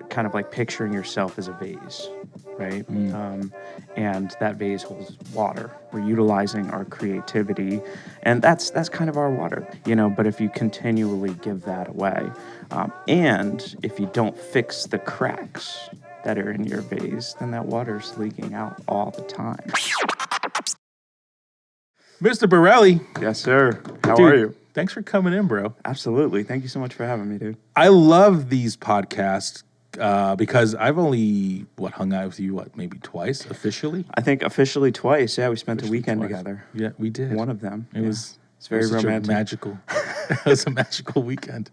kind of like picturing yourself as a vase, right? And that vase holds water. We're utilizing our creativity, and that's kind of our water, you know. But if you continually give that away, and if you don't fix the cracks that are in your vase, then that water's leaking out all the time. Mr. Borelli. Yes, sir. How Dude, are you? Thanks for coming in, bro. Absolutely. Thank you so much for having me, dude. I love these podcasts because I've only, hung out with you, maybe twice officially? I think officially twice. Yeah, we spent a weekend twice. together. Yeah, we did. One of them. It's very such romantic. A magical. It was a magical weekend.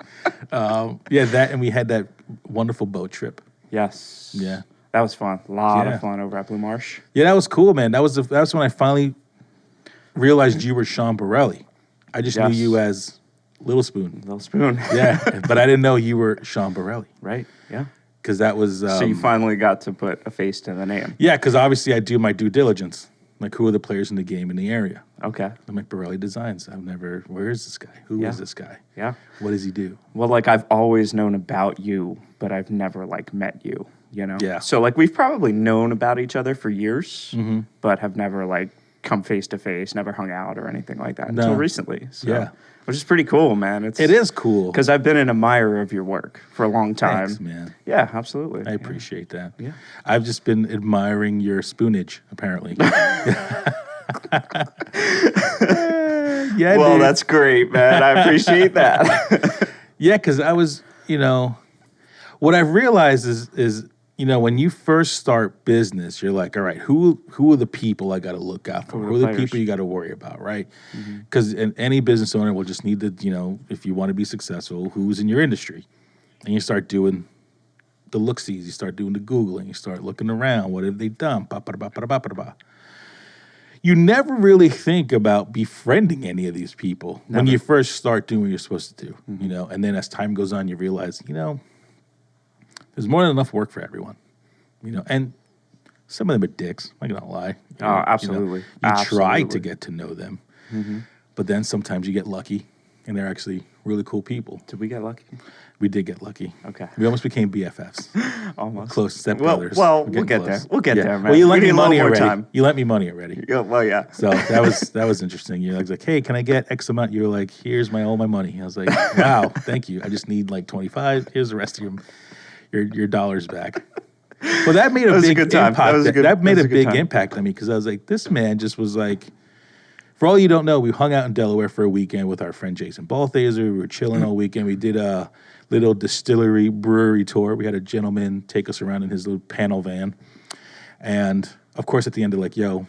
That, and we had that wonderful boat trip. Yes. Yeah. That was fun. A lot of fun over at Blue Marsh. Yeah, that was cool, man. That's when I finally realized you were Shawn Borelli. I just knew you as Little Spoon. Little Spoon. Yeah, but I didn't know you were Shawn Borelli. Right, yeah. Because that was... so you finally got to put a face to the name. Yeah, because obviously I do my due diligence. Like, who are the players in the game in the area? Okay. I'm like, Borelli Designs. Where is this guy? Who is this guy? Yeah. What does he do? Well, like, I've always known about you, but I've never, like, met you, you know? Yeah. So, like, we've probably known about each other for years, but have never, like, come face to face, never hung out or anything like that until recently. So, yeah. Which is pretty cool, man. It is cool. Because I've been an admirer of your work for a long time. Thanks, man. Yeah, absolutely. I appreciate that. Yeah. I've just been admiring your spoonage, apparently. Well, dude. That's great, man. I appreciate that. Yeah, because I was, what I've realized is, when you first start business, you're like, all right, who are the people I got to look out for? Who are the people you got to worry about, right? Because any business owner will just need to, if you want to be successful, who's in your industry? And you start doing the look-sees, you start doing the Googling, you start looking around, what have they done? You never really think about befriending any of these people when you first start doing what you're supposed to do, and then as time goes on, you realize, there's more than enough work for everyone, and some of them are dicks. I'm not gonna lie. Oh, absolutely. You try to get to know them, but then sometimes you get lucky, and they're actually really cool people. Did we get lucky? We did get lucky. Okay. We almost became BFFs. Almost. Close stepbrothers. Well, we'll get there. We'll get there, man. Well, you lent me me money already. Time. You lent me money already. Yeah, well, yeah. So that was interesting. You're like, hey, can I get X amount? You were like, here's all my money. I was like, wow, thank you. I just need like 25. Here's the rest of your dollars back. Well, that made a big impact. That made a big impact on me because I was like, this man just was like, for all you don't know, we hung out in Delaware for a weekend with our friend Jason Balthaser. We were chilling all weekend. We did a little distillery brewery tour. We had a gentleman take us around in his little panel van. And, of course, at the end, they're like, yo,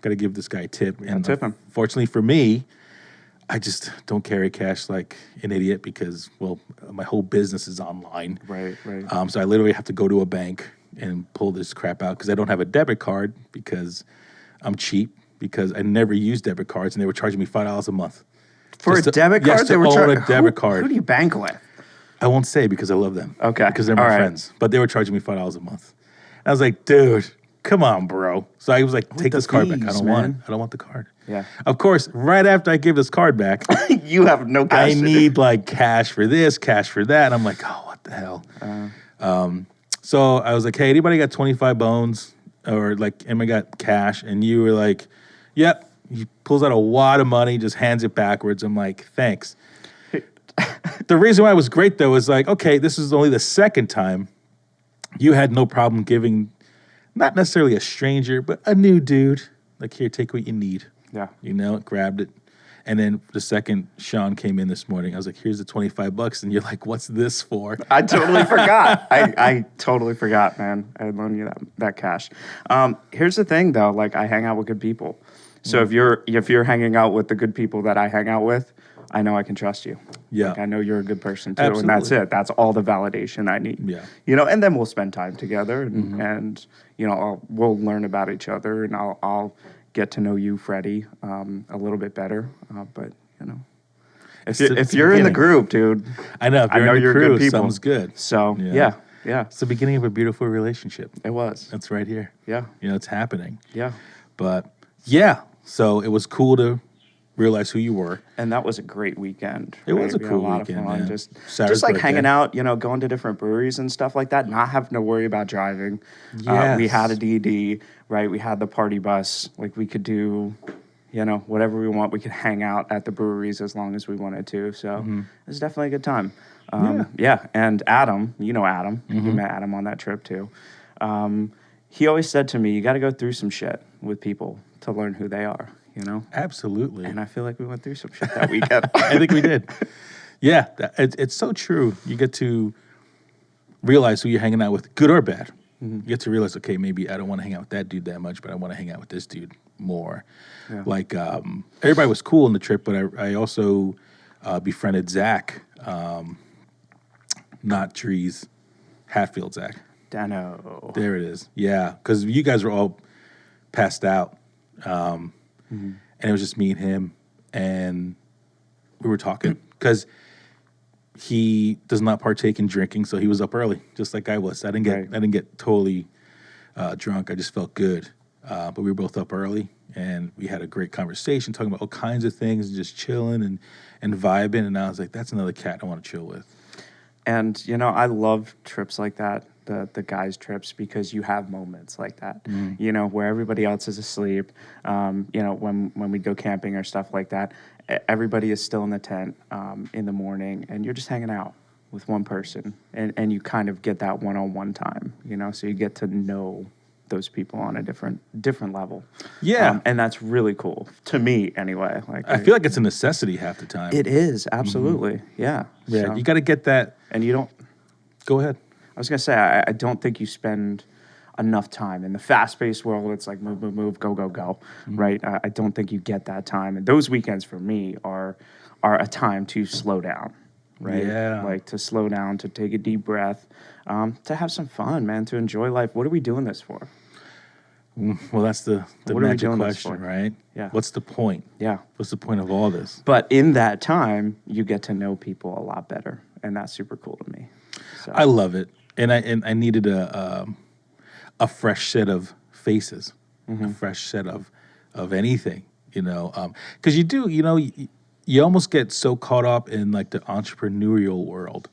got to give this guy a tip. And tip him. Fortunately for me, I just don't carry cash like an idiot because, well, my whole business is online. Right. So I literally have to go to a bank and pull this crap out because I don't have a debit card because I'm cheap. Because I never used debit cards, and they were charging me $5 a month. For a debit card? Yes, to own a debit card. Who do you bank with? I won't say because I love them. Okay. Because they're my friends. But they were charging me $5 a month. And I was like, dude, come on, bro. So I was like, take this card back. I don't want it. I don't want the card. Yeah. Of course, right after I give this card back, you have no cash. I need like cash for this, cash for that. And I'm like, oh, what the hell? So I was like, hey, anybody got 25 bones? Or like, anybody got cash? And you were like, yep. He pulls out a wad of money, just hands it backwards. I'm like, thanks. The reason why it was great, though, is like, okay, this is only the second time you had no problem giving, not necessarily a stranger, but a new dude, like, here, take what you need. Yeah. Grabbed it. And then the second Shawn came in this morning, I was like, here's the $25. And you're like, what's this for? I totally forgot. I totally forgot, man. I loaned you that cash. Here's the thing, though. Like, I hang out with good people. So if you're hanging out with the good people that I hang out with, I know I can trust you. Yeah. Like, I know you're a good person, too. Absolutely. And that's it. That's all the validation I need. Yeah. And then we'll spend time together. And we'll learn about each other. And I'll get to know you, Freddie, a little bit better. But if you're in the group, dude, I know. If I know in the you're crew, good people. Sounds good. So yeah. It's the beginning of a beautiful relationship. It was. That's right here. Yeah. It's happening. Yeah. But yeah, so it was cool to realize who you were. And that was a great weekend. It was a We had cool lot weekend, of fun. man. Just Sarah's like birthday. hanging out, going to different breweries and stuff like that, not having to worry about driving. We had a Yes. DD, right? We had the party bus. Like we could do, whatever we want. We could hang out at the breweries as long as we wanted to. So it was definitely a good time. Yeah. And Adam, Adam. You met Adam on that trip too. He always said to me, you got to go through some shit with people to learn who they are, Absolutely. And I feel like we went through some shit that weekend. I think we did. Yeah, it's so true. You get to realize who you're hanging out with, good or bad. You get to realize, okay, maybe I don't want to hang out with that dude that much, but I want to hang out with this dude more. Yeah. Like, everybody was cool on the trip, but I also befriended Zach, not Trees, Hatfield Zach. Dano. There it is. Yeah, because you guys were all passed out, and it was just me and him, and we were talking because he does not partake in drinking, so he was up early, just like I was. I didn't get totally drunk. I just felt good, but we were both up early, and we had a great conversation, talking about all kinds of things, just chilling and vibing. And I was like, that's another cat I want to chill with. And, I love trips like that, the guys' trips, because you have moments like that, where everybody else is asleep. When we go camping or stuff like that, everybody is still in the tent in the morning, and you're just hanging out with one person, and you kind of get that one-on-one time, so you get to know those people on a different level. Yeah. And that's really cool, to me anyway. Like I feel like it's a necessity half the time. it is, absolutely. Yeah. Yeah, So- you got to get that. And you don't... Go ahead. I was going to say, I don't think you spend enough time. In the fast-paced world, it's like move, move, move, go, go, go, right? I don't think you get that time. And those weekends for me are a time to slow down, right? Yeah. Like to slow down, to take a deep breath, to have some fun, man, to enjoy life. What are we doing this for? Well, that's the What are we magic doing this question, for? right? Yeah. What's the point? Yeah. What's the point of all this? But in that time, you get to know people a lot better, and that's super cool to me. So, I love it, and I needed a fresh set of faces, a fresh set of anything, because you do, you almost get so caught up in like the entrepreneurial world,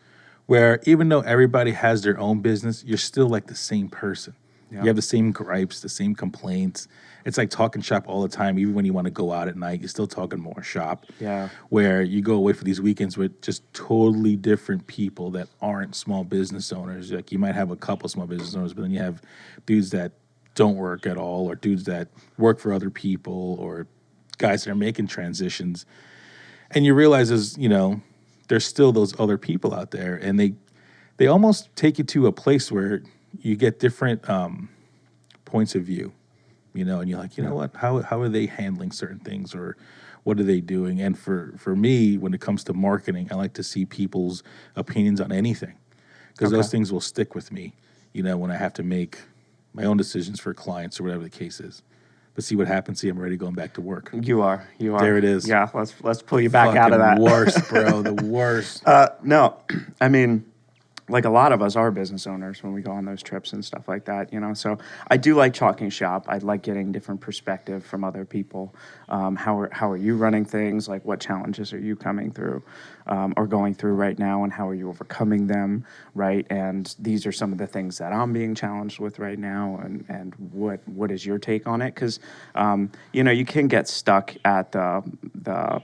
where even though everybody has their own business, you're still like the same person. Yeah. You have the same gripes, the same complaints. It's like talking shop all the time. Even when you want to go out at night, you're still talking more shop. Yeah. Where you go away for these weekends with just totally different people that aren't small business owners. Like you might have a couple small business owners, but then you have dudes that don't work at all, or dudes that work for other people, or guys that are making transitions. And you realize there's still those other people out there, and they almost take you to a place where you get different points of view, and you're like, what? How are they handling certain things, or what are they doing? And for me, when it comes to marketing, I like to see people's opinions on anything, because those things will stick with me, when I have to make my own decisions for clients or whatever the case is. But see what happens. See, I'm already going back to work. You are. There it is. Yeah, let's pull you back out of that. Worst, bro. The worst. No, I mean, like a lot of us are business owners when we go on those trips and stuff like that, So I do like talking shop. I like getting different perspective from other people. How are you running things? Like what challenges are you coming through or going through right now, and how are you overcoming them, right? And these are some of the things that I'm being challenged with right now, and what is your take on it? Because you can get stuck at the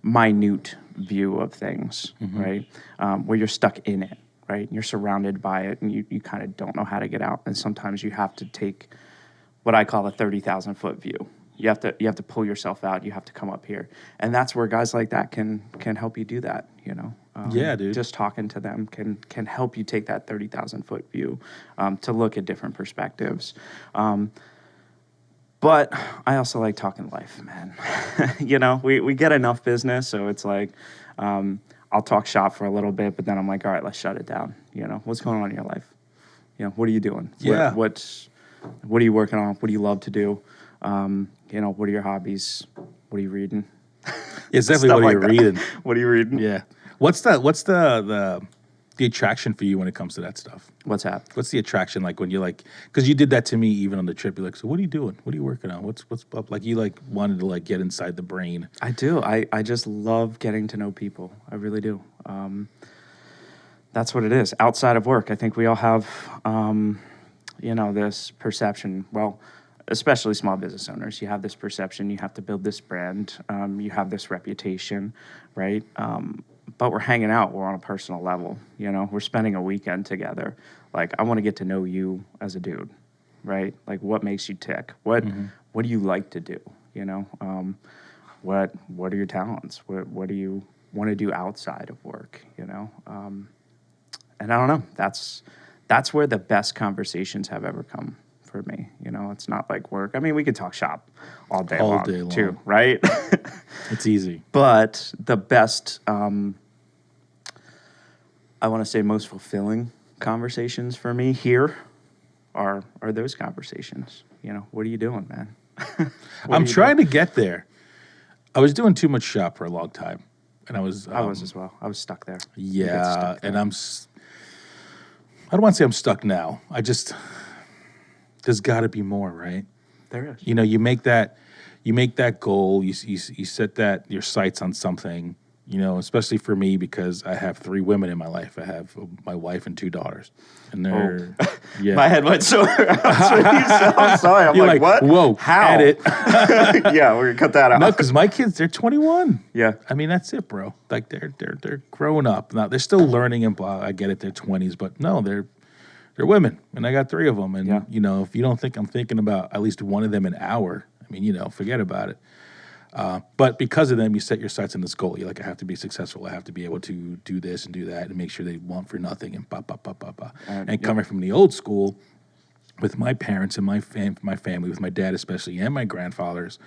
minute view of things, right? Where you're stuck in it. Right, you're surrounded by it, and you kind of don't know how to get out. And sometimes you have to take what I call a 30,000-foot view. You have to pull yourself out. You have to come up here, and that's where guys like that can help you do that. Yeah, dude. Just talking to them can help you take that 30,000-foot view to look at different perspectives. But I also like talking life, man. We get enough business, so it's like. I'll talk shop for a little bit, but then I'm like, all right, let's shut it down. What's going on in your life? What are you doing? Yeah. What are you working on? What do you love to do? What are your hobbies? What are you reading? It's definitely Stuff what like you're that. reading. What are you reading? Yeah. What's the the attraction for you when it comes to that stuff? What's that? What's the attraction like when you're like, because you did that to me even on the trip. You're like, so what are you doing? What are you working on? What's up? Like you like wanted to like get inside the brain. I do. I just love getting to know people. I really do. That's what it is. Outside of work, I think we all have, this perception. Well, especially small business owners, you have this perception. You have to build this brand. You have this reputation, right? But we're hanging out. We're on a personal level. We're spending a weekend together. Like, I want to get to know you as a dude, right? Like, what makes you tick? What do you like to do? What are your talents? What do you want to do outside of work? And I don't know. That's where the best conversations have ever come for me. It's not like work. I mean, we could talk shop all day long too, right? It's easy. But the best, I want to say most fulfilling conversations for me here are those conversations. What are you doing, man? I'm trying to get there. I was doing too much shop for a long time. And I was as well. I was stuck there. Yeah. And I don't want to say I'm stuck now. There's got to be more, right? There is. You make that goal. You set your sights on something. Especially for me because I have 3 women in my life. I have my wife and 2 daughters, and they're yeah. My head went so. I'm sorry. I'm like, what? Whoa! How? Edit. Yeah, we're gonna cut that out. No, because my kids, they're 21. Yeah. I mean, that's it, bro. Like they're growing up now. They're still learning and blah. I get it. They're 20s, but no, they're women, and I got 3 of them. And if you don't think I'm thinking about at least one of them an hour, I mean, forget about it. But because of them, you set your sights on this goal. You're like, I have to be successul. I have to be able to do this and do that and make sure they want for nothing and And coming from the old school, with my parents and my family, with my dad especially, and my grandfathers,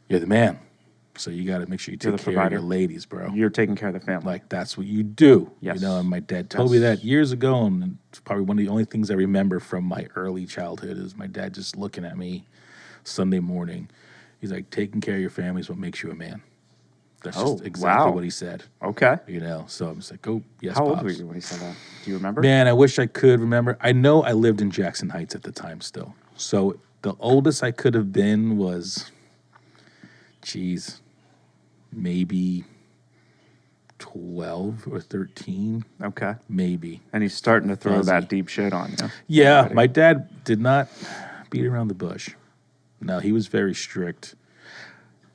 you're the man. So you got to make sure you take care of your ladies, bro. You're taking care of the family. Like, that's what you do. Yes. And my dad told me that years ago, and it's probably one of the only things I remember from my early childhood is my dad just looking at me Sunday morning. He's like, taking care of your family is what makes you a man. That's just exactly what he said. Okay. So I'm just like, oh, yes, How Pops. old were you when he said that? Do you remember? Man, I wish I could remember. I know I lived in Jackson Heights at the time still. So the oldest I could have been was, maybe 12 or 13. Okay. Maybe. And he's starting to throw that deep shit on you. Yeah, already. My dad did not beat around the bush. No, he was very strict.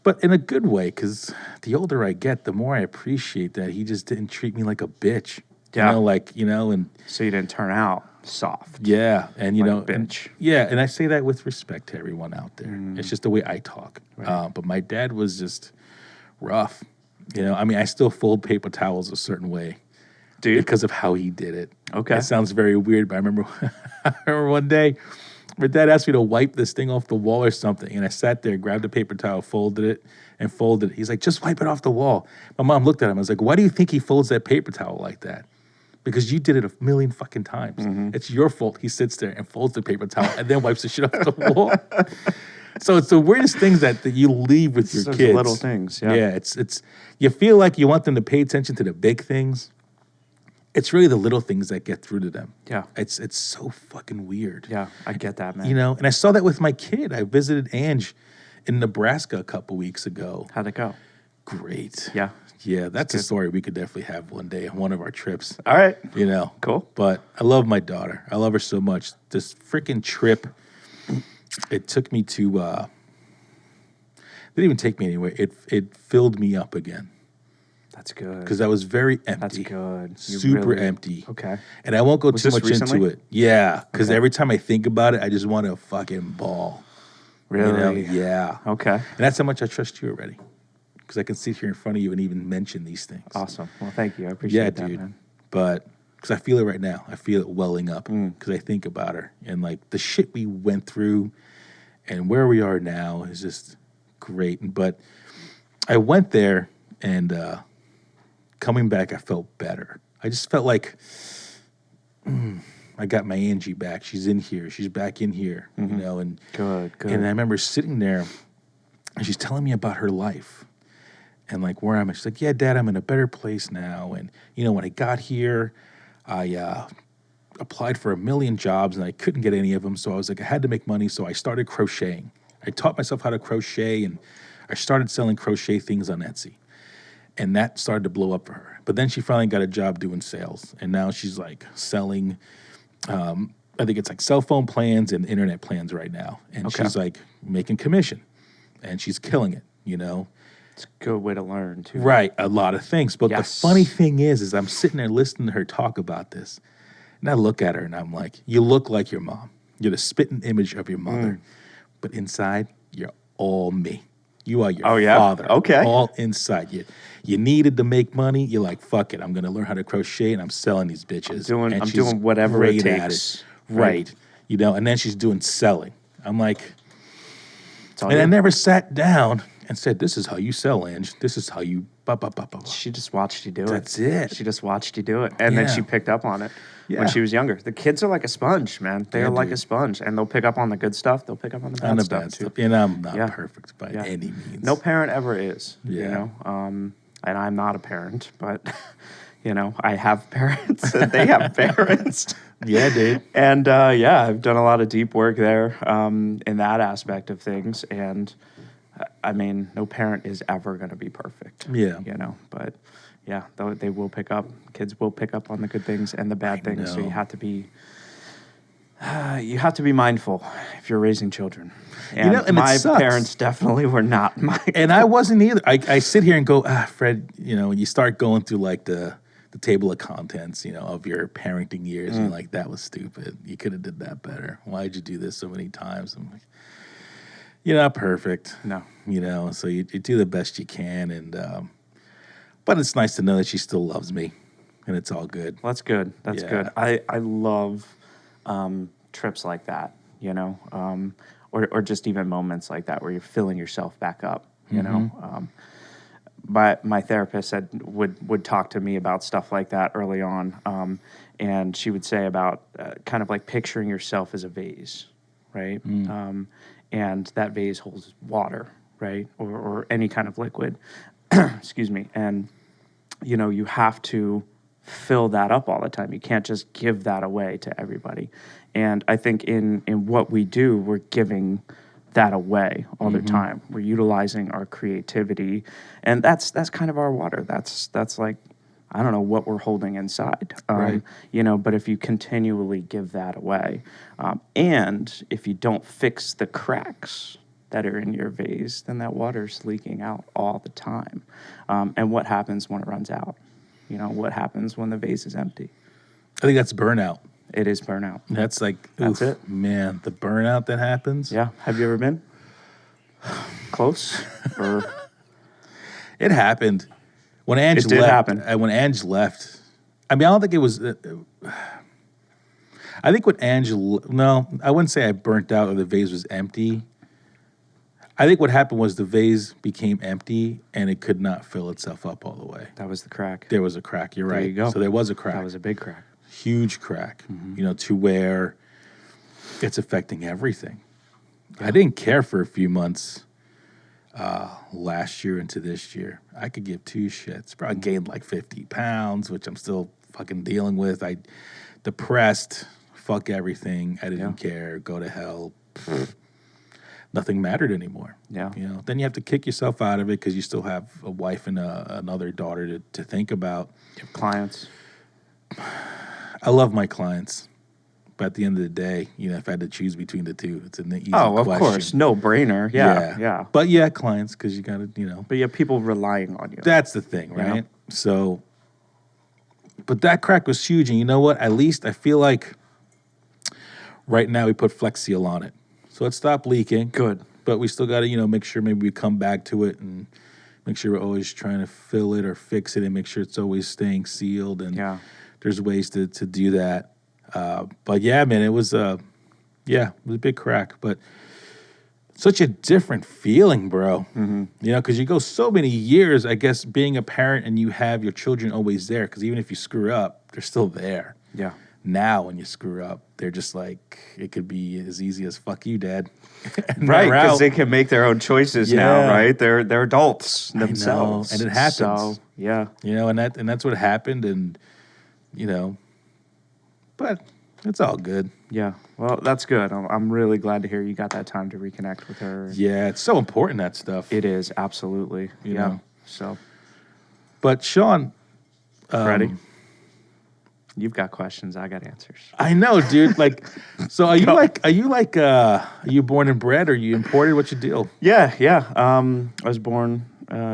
But in a good way, because the older I get, the more I appreciate that he just didn't treat me like a bitch. Yeah. And so you didn't turn out soft. Yeah, and like a bitch. And I say that with respect to everyone out there. It's just the way I talk. Right. But my dad was just rough. I still fold paper towels a certain way, dude, because of how he did it. Okay, it sounds very weird, but I remember one day. My dad asked me to wipe this thing off the wall or something, and I sat there, grabbed a paper towel, folded it. He's like, just wipe it off the wall. My mom looked at him. I was like, why do you think he folds that paper towel like that? Because you did it a million fucking times. Mm-hmm. It's your fault. He sits there and folds the paper towel and then wipes the shit off the wall. So it's the weirdest things that you leave with your kids. Little things, yeah. Yeah, it's you feel like you want them to pay attention to the big things. It's really the little things that get through to them. Yeah. It's so fucking weird. Yeah, I get that, man. And I saw that with my kid. I visited Ange in Nebraska a couple weeks ago. How'd it go? Great. Yeah. Yeah, that's a story we could definitely have one day on one of our trips. All right. Cool. But I love my daughter. I love her so much. This freaking trip, it took me to, didn't even take me anywhere. It filled me up again. That's good. Because I was very empty. That's good. Super empty. Okay. And I won't go too much recently? into it. Yeah, because every time I think about it, I just want to fucking bawl. Really? Yeah. Okay. And that's how much I trust you already. Because I can sit here in front of you and even mention these things. Awesome. Well, thank you. I appreciate that, dude. Man. But because I feel it right now. I feel it welling up because I think about her. And like the shit we went through and where we are now is just great. But I went there and coming back, I felt better. I just felt like I got my Angie back. She's in here. She's back in here, and good. And I remember sitting there, and she's telling me about her life, And like, where am I? She's like, yeah, Dad, I'm in a better place now. And, you know, when I got here, I applied for 1 million jobs and I couldn't get any of them. So I was like, I had to make money. So I started crocheting. I taught myself how to crochet and I started selling crochet things on Etsy. And that started to blow up for her. But then she finally got a job doing sales. And now she's like selling, I think it's like cell phone plans and internet plans right now. And she's like making commission and she's killing it, you know? It's a good way to learn, too. Right, a lot of things. But the funny thing is I'm sitting there listening to her talk about this, and I look at her and I'm like, you look like your mom. You're the spitting image of your mother. But inside, you're all me. You are your father. Okay. All inside. You needed to make money. You're like, fuck it. I'm going to learn how to crochet, and I'm selling these bitches. I'm doing whatever it takes. Right. You know, and then she's doing selling. I'm like, and I never sat down and said, this is how you sell, Ange. This is how you... She just watched you do it. That's it. She just watched you do it. And then she picked up on it when she was younger. The kids are like a sponge, man. They are like a sponge. And they'll pick up on the good stuff. They'll pick up on the bad stuff, too. And I'm not perfect by any means. No parent ever is, you know. And I'm not a parent, but, you know, I have parents and they have parents. Yeah, dude. And, I've done a lot of deep work there in that aspect of things. And... I mean, no parent is ever going to be perfect. Yeah. You know, but yeah, they will pick up. Kids will pick up on the good things and the bad things. So you have to be mindful if you're raising children. And, you know, and my parents definitely were not my. And I wasn't either. I sit here and go, Fred, you know, you start going through like the table of contents, you know, of your parenting years. And you're like, that was stupid. You could have did that better. Why'd you do this so many times? I'm like, you're not perfect. No. You know, so you do the best you can. And but it's nice to know that she still loves me and it's all good. Well, that's good. That's good. I love trips like that, you know, or just even moments like that where you're filling yourself back up, you know. My therapist would talk to me about stuff like that early on. And she would say about kind of like picturing yourself as a vase, right? And that vase holds water, right, or any kind of liquid. Excuse me. And, you know, you have to fill that up all the time. You can't just give that away to everybody. And I think in what we do, we're giving that away all the time. We're utilizing our creativity, and that's kind of our water. That's like, I don't know what we're holding inside, right. You know, but if you continually give that away, and if you don't fix the cracks that are in your vase, then that water's leaking out all the time. And what happens when it runs out? You know, what happens when the vase is empty? I think that's burnout. It is burnout. That's like, that's it. Man, the burnout that happens. Yeah. Have you ever been close? Or it happened. When Ange left, I mean, I don't think it was. I think when Ange, no, I wouldn't say I burnt out or the vase was empty. I think what happened was the vase became empty and it could not fill itself up all the way. That was the crack. There was a crack. You're right. There you go. So there was a crack. That was a big crack. Huge crack. You know, to where it's affecting everything. Yeah. I didn't care for a few months. Last year into this year, I could give two shits. Bro, I gained like 50 pounds, which I'm still fucking dealing with. I depressed, fuck everything. I didn't care. Go to hell. Nothing mattered anymore. Yeah. You know, then you have to kick yourself out of it because you still have a wife and another daughter to think about. You have clients. I love my clients. But at the end of the day, you know, if I had to choose between the two, it's an easy question. Oh, of course. No brainer. Yeah. But yeah, clients, because you got to, you know. But you have people relying on you. That's the thing, right? You know? So, but that crack was huge. And you know what? At least I feel like right now we put Flex Seal on it. So it stopped leaking. Good. But we still got to, you know, make sure maybe we come back to it and make sure we're always trying to fill it or fix it and make sure it's always staying sealed. And there's ways to do that. But yeah, man, it was a big crack, but such a different feeling, bro. You know, because you go so many years, I guess, being a parent and you have your children always there. Because even if you screw up, they're still there. Yeah. Now, when you screw up, they're just like, it could be as easy as "fuck you, Dad." And Right, they're because out. they can make their own choices now, Yeah. right? They're adults know, themselves, and it happens. So yeah, And that's what happened, and but it's all good. yeah. Well, that's good. I'm really glad to hear you got that time to reconnect with her. Yeah, it's so important, that stuff. It is absolutely. You Yeah. know. So, But Shawn, Freddie, you've got questions. I got answers. I know, dude. Like, so are you born and bred? Or are you imported? What's your deal? Yeah, yeah. I was born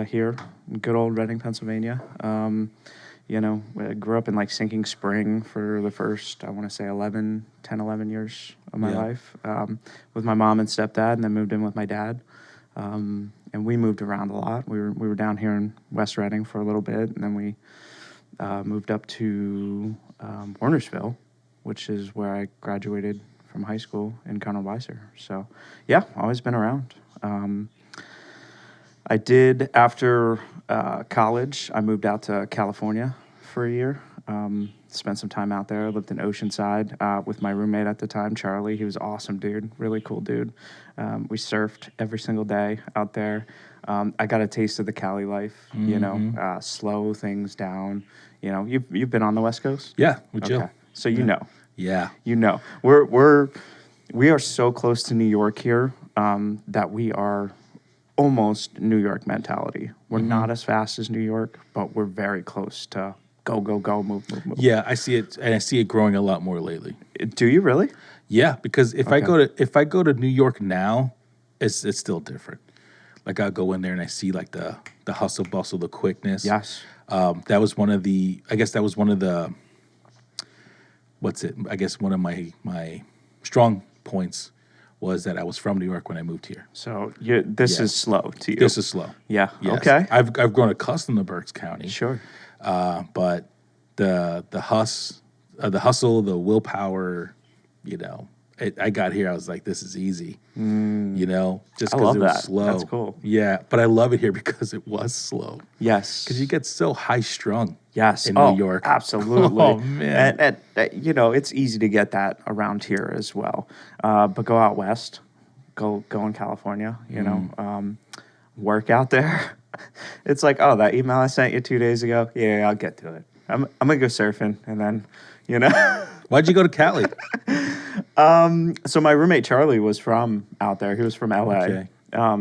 here in good old Reading, Pennsylvania. I grew up in like Sinking Spring for the first, I want to say 11 years of my life with my mom and stepdad, and then moved in with my dad. And we moved around a lot. We were down here in West Reading for a little bit, and then we moved up to Wernersville, which is where I graduated from high school in Conner-Weiser. So, yeah, always been around. I did, after college, I moved out to California for a year, spent some time out there. I lived in Oceanside with my roommate at the time, Charlie. He was an awesome dude, really cool dude. We surfed every single day out there. I got a taste of the Cali life, slow things down. You've been on the West Coast? Yeah, we chill. Okay. So you know. Yeah. We are so close to New York here that we are almost New York mentality. We're not as fast as New York, but we're very close to go, move. Yeah, I see it, and I see it growing a lot more lately. Do you really? Yeah, because if I go to New York now, it's still different. Like I'll go in there and I see like the hustle bustle, the quickness. Yes. That was one of the. I guess that was one of the. One of my strong points was that I was from New York when I moved here. So this is slow to you. This is slow. Yeah. Yes. Okay. I've grown accustomed to Berks County. Sure. But the hustle, the willpower, I got here. I was like, this is easy. Just because it was slow. That's cool. Yeah, but I love it here because it was slow. Yes. Because you get so high strung. Yes. In New York. Absolutely. Oh, man. And it's easy to get that around here as well. But go out west, go in California, work out there. It's like, oh, that email I sent you 2 days ago. Yeah, I'll get to it. I'm going to go surfing. And then, Why'd you go to Cali? So my roommate, Charlie, was from out there. He was from LA. Okay.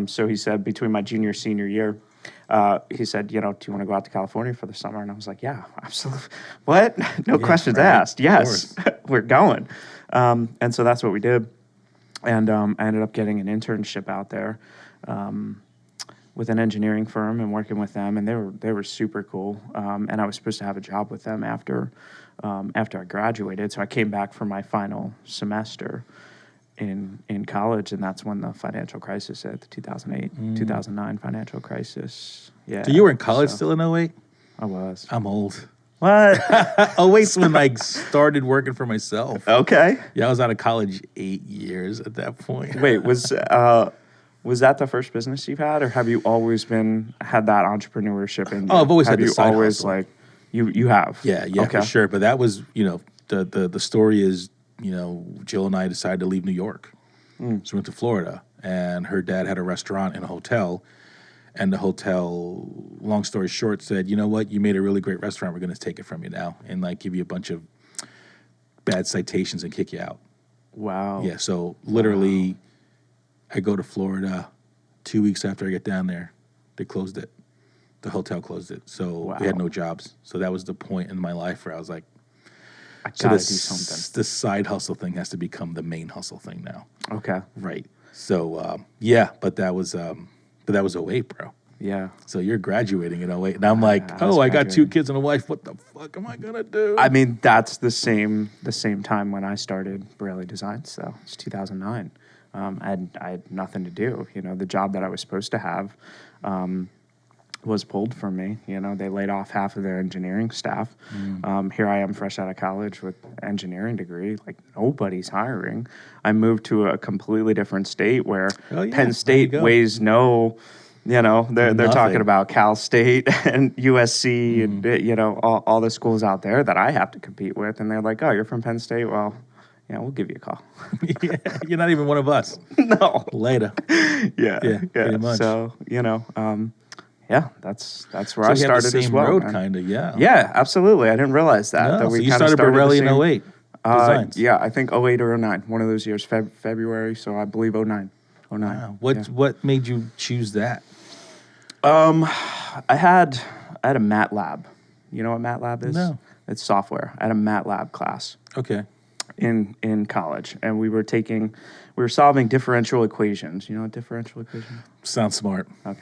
So he said between my senior year, he said, do you want to go out to California for the summer? And I was like, yeah, absolutely. What? No questions asked. Yes, we're going. And so that's what we did. And I ended up getting an internship out there with an engineering firm and working with them. And they were super cool. And I was supposed to have a job with them after I graduated. So I came back for my final semester in college, and that's when the financial crisis hit, the 2008, 2009 financial crisis. Yeah. So you were in college still in 08? I was. I'm old. What? 08's when I started working for myself. Okay. Yeah, I was out of college 8 years at that point. Wait, was that the first business you've had, or have you always had that entrepreneurship in you? Oh, I've always had you the side always hustle. like you have? Yeah, okay. for sure. But that was, the story is, Jill and I decided to leave New York. So we went to Florida, and her dad had a restaurant and a hotel. And the hotel, long story short, said, you know what, you made a really great restaurant. We're going to take it from you now and like give you a bunch of bad citations and kick you out. Wow. Yeah, so literally I go to Florida 2 weeks after I get down there. They closed it. The hotel closed it. So we had no jobs. So that was the point in my life where I was like, I gotta do something. The side hustle thing has to become the main hustle thing now. Okay. Right. So, but that was 08, bro. Yeah. So you're graduating in 08. And I'm like, I got 2 kids and a wife. What the fuck am I going to do? I mean, that's the same time when I started Borelli Designs. So it's 2009. I had nothing to do. The job that I was supposed to have was pulled from me. They laid off half of their engineering staff. Here I am fresh out of college with engineering degree. Like, nobody's hiring. I moved to a completely different state where Penn State weighs no They're talking Nothing. about Cal State and USC and all the schools out there that I have to compete with, and they're like, "Oh, you're from Penn State? Well, yeah, we'll give you a call." Yeah, you're not even one of us. No. Later. Yeah. Pretty much. So yeah, that's where So I we have the started as same well. road, man. kind of, yeah. Yeah, absolutely. I didn't realize that. No, that so we you kinda started Borelli in the same- 08 Designs. Yeah, I think 08 or 09, one of those years, February. So I believe 09. 09. Wow. Yeah. What made you choose that? I had a MATLAB. You know what MATLAB is? No. It's software. I had a MATLAB class Okay. in college, and we were solving differential equations. You know what differential equation? Sounds smart. Okay.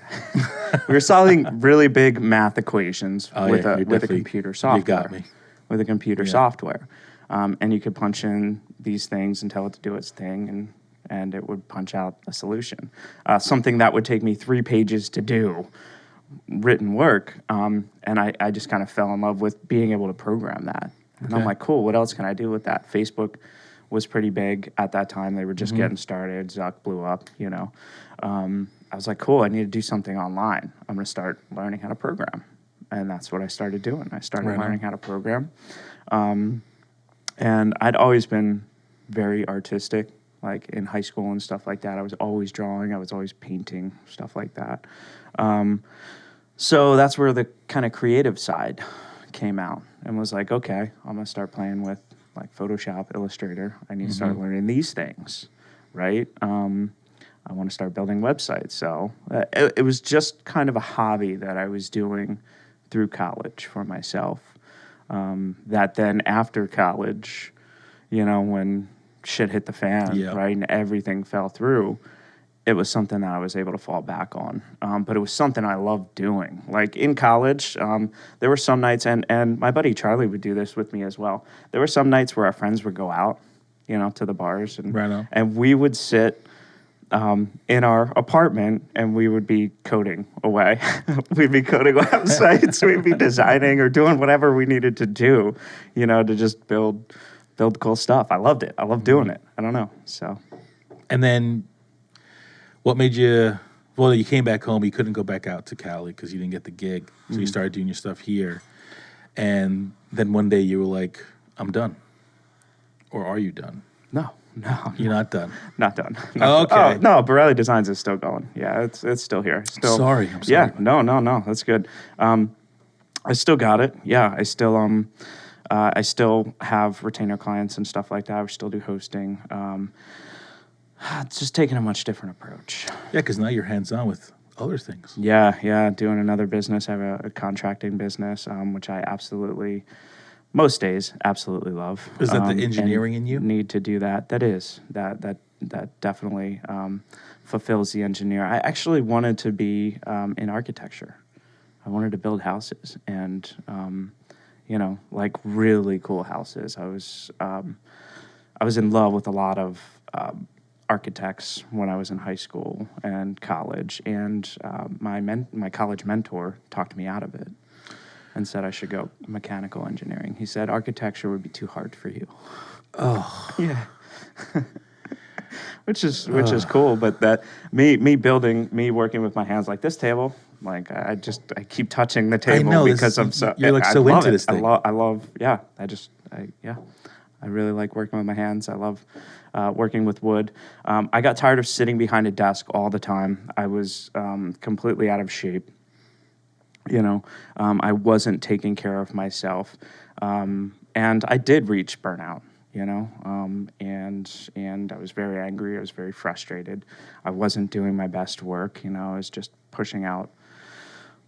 We were solving really big math equations Oh, with yeah, a you're with a definitely- computer software. you got me. With a computer Yeah. software, and you could punch in these things and tell it to do its thing, and it would punch out a solution. Something that would take me 3 pages to do, written work, and I just kind of fell in love with being able to program that. And I'm Okay. like, cool, what else can I do with that? Facebook was pretty big at that time. They were just getting started. Zuck blew up, I was like, cool, I need to do something online. I'm going to start learning how to program. And that's what I started doing. I started Right on. learning how to program. And I'd always been very artistic, like in high school and stuff like that. I was always drawing. I was always painting, stuff like that. So that's where the kind of creative side came out and was like, okay, I'm going to start playing with like Photoshop, Illustrator. I need to start learning these things, right? I want to start building websites. So it was just kind of a hobby that I was doing through college for myself. That then after college, when shit hit the fan, Yeah. right, and everything fell through, it was something that I was able to fall back on. But it was something I loved doing. Like in college, there were some nights, and my buddy Charlie would do this with me as well. There were some nights where our friends would go out, to the bars, and Right on. and we would sit in our apartment, and we would be coding away. We'd be coding websites. We'd be designing or doing whatever we needed to do, to just build cool stuff. I loved it. I loved doing it. I don't know. So, And then what made you, well, you came back home. You couldn't go back out to Cali because you didn't get the gig. So you started doing your stuff here. And then one day you were like, I'm done. Or are you done? no, You're not done. not done. Oh, okay. Oh, no, Borelli Designs is still going. Yeah, it's still here. Still. Sorry, I'm sorry. Yeah, no, that's good. I still got it. Yeah, I still have retainer clients and stuff like that. I still do hosting. It's just taking a much different approach. Yeah, because now you're hands-on with other things. Yeah, doing another business. I have a contracting business, which I absolutely, most days, absolutely love. Is that the and engineering in you? Need to do that. That definitely fulfills the engineer. I actually wanted to be in architecture. I wanted to build houses and, like really cool houses. I was in love with a lot of architects when I was in high school and college, and my college mentor talked me out of it and said I should go mechanical engineering. He said architecture would be too hard for you. Oh, Yeah. which is cool, but that me working with my hands like this table, like I keep touching the table know, because I'm so you're like I so love into it. this thing. I love I really like working with my hands. I love working with wood. I got tired of sitting behind a desk all the time. I was completely out of shape. I wasn't taking care of myself, and I did reach burnout. And I was very angry. I was very frustrated. I wasn't doing my best work. I was just pushing out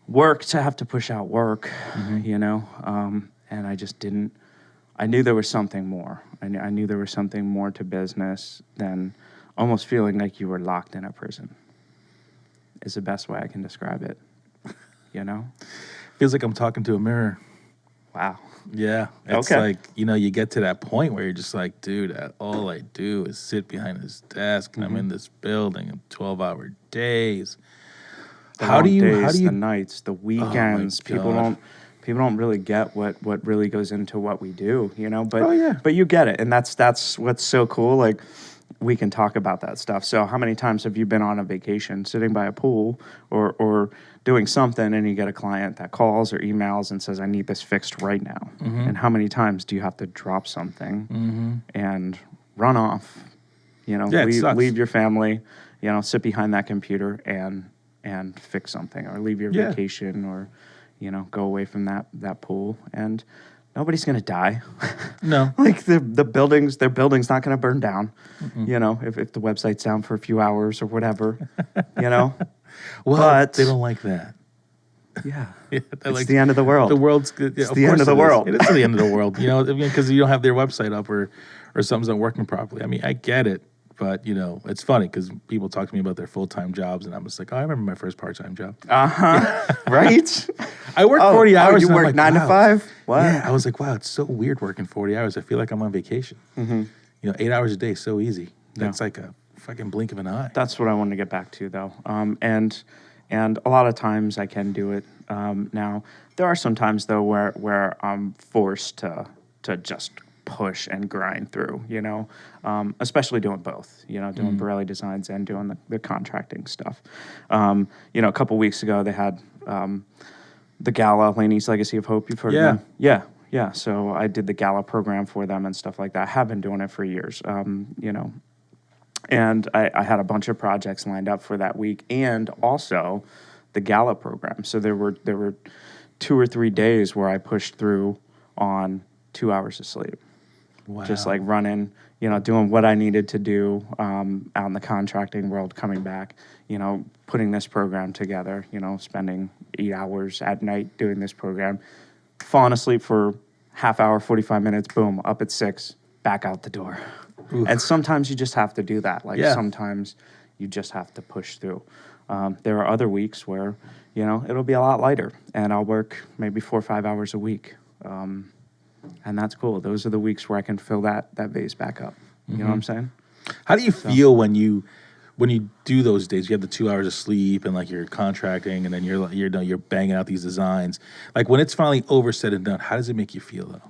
work to have to push out work. And I just didn't. I knew there was something more. I knew there was something more to business than almost feeling like you were locked in a prison. Is the best way I can describe it. feels like I'm talking to a mirror. Wow. Yeah. It's Okay. like, you get to that point where you're just like, dude, all I do is sit behind this desk and I'm in this building and 12-hour days. How do you the nights, the weekends? God. People don't really get what really goes into what we do, But Oh, yeah. but you get it, and that's what's so cool. Like we can talk about that stuff. So how many times have you been on a vacation sitting by a pool or doing something and you get a client that calls or emails and says, I need this fixed right now? And how many times do you have to drop something and run off, leave your family, sit behind that computer and fix something, or leave your vacation, or, go away from that pool, and nobody's going to die. No. Like their building's not going to burn down, if the website's down for a few hours or whatever, Well, but they don't like that. Yeah. It's like the end of the world. The world's good. It's the end of the world. It is the end of the world, because you don't have their website up or something's not working properly. I mean, I get it, but, it's funny because people talk to me about their full-time jobs, and I'm just like, oh, I remember my first part-time job. Right? I work 40 hours. You work 9 to 5? What? Yeah, I was like, wow, it's so weird working 40 hours. I feel like I'm on vacation. 8 hours a day, so easy. That's like a fucking blink of an eye. That's what I wanted to get back to, though. And a lot of times I can do it. Now, there are some times, though, where I'm forced to just push and grind through, especially doing both, doing Borelli designs and doing the contracting stuff. A couple weeks ago, they had the gala, Laney's Legacy of Hope. You've heard of them? Yeah. So I did the gala program for them and stuff like that. I have been doing it for years, and I had a bunch of projects lined up for that week, and also the gala program. So there were 2 or 3 days where I pushed through on 2 hours of sleep. Wow. Just like running, doing what I needed to do out in the contracting world, coming back, putting this program together, spending 8 hours at night doing this program, falling asleep for half hour, 45 minutes, boom, up at 6, back out the door. Oof. And sometimes you just have to do that. Sometimes you just have to push through. There are other weeks where, it'll be a lot lighter, and I'll work maybe 4 or 5 hours a week. And that's cool. Those are the weeks where I can fill that vase back up. You know what I'm saying? How do you feel when you do those days? You have the 2 hours of sleep and like you're contracting, and then you're banging out these designs. Like when it's finally over, said and done, how does it make you feel though?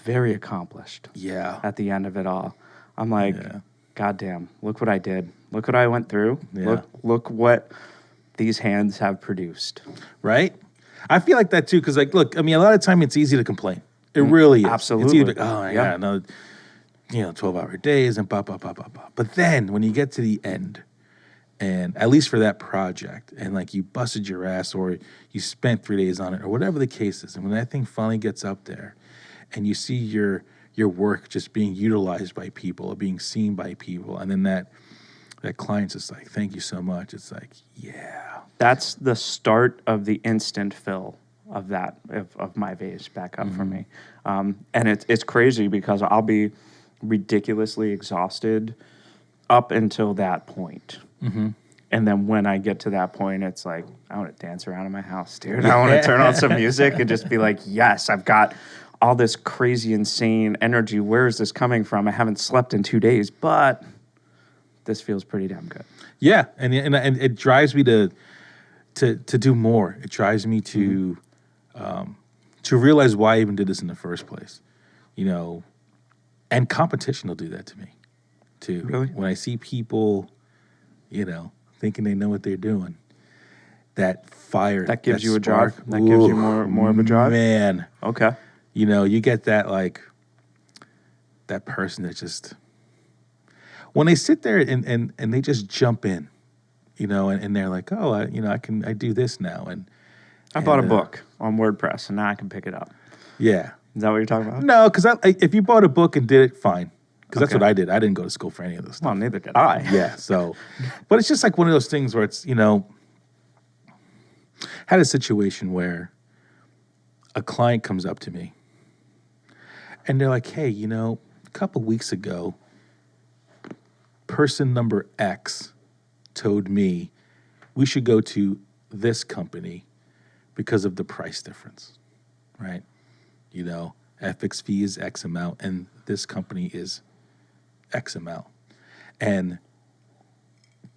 Very accomplished. Yeah. At the end of it all, I'm like, God damn! Look what I did. Look what I went through. Yeah. Look what these hands have produced. Right. I feel like that too, because look, I mean, a lot of time it's easy to complain. It really is. Absolutely. It's easy to oh my God, another 12-hour days and blah, blah, blah, blah, blah. But then when you get to the end, and at least for that project, and like you busted your ass or you spent 3 days on it or whatever the case is, and when that thing finally gets up there and you see your work just being utilized by people or being seen by people, and then that client's just like, thank you so much. It's like, yeah. That's the start of the instant fill of that, of my vase back up for me. And it's crazy because I'll be ridiculously exhausted up until that point. And then when I get to that point, it's like, I want to dance around in my house, dude. I want to turn on some music and just be like, yes, I've got all this crazy, insane energy. Where is this coming from? I haven't slept in 2 days, but this feels pretty damn good. Yeah, and it drives me to do more. It drives me to realize why I even did this in the first place. And competition will do that to me too. Really? When I see people, thinking they know what they're doing, that fire, that gives you spark, a drive. That gives you more of a drive. Man, okay. You get that that person that just when they sit there and they just jump in. And they're like, oh, I do this now. And I bought a book on WordPress, and now I can pick it up. Yeah. Is that what you're talking about? No, because if you bought a book and did it, fine. Because that's what I did. I didn't go to school for any of this stuff. Well, neither did I. Yeah, so. But it's just like one of those things where it's, had a situation where a client comes up to me, and they're like, hey, a couple weeks ago, person number X told me we should go to this company because of the price difference, right? FX fee is X amount, and this company is X amount. And,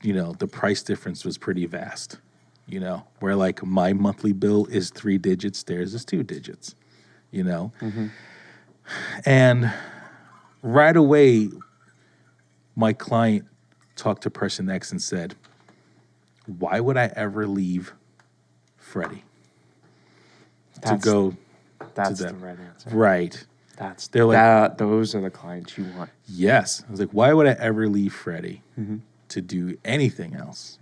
the price difference was pretty vast, where like my monthly bill is 3 digits, theirs is 2 digits, And right away, my client talked to person X and said, why would I ever leave Freddie to go That's to the them? right answer. Right. They're like, those are the clients you want. Yes. I was like, why would I ever leave Freddie to do anything else?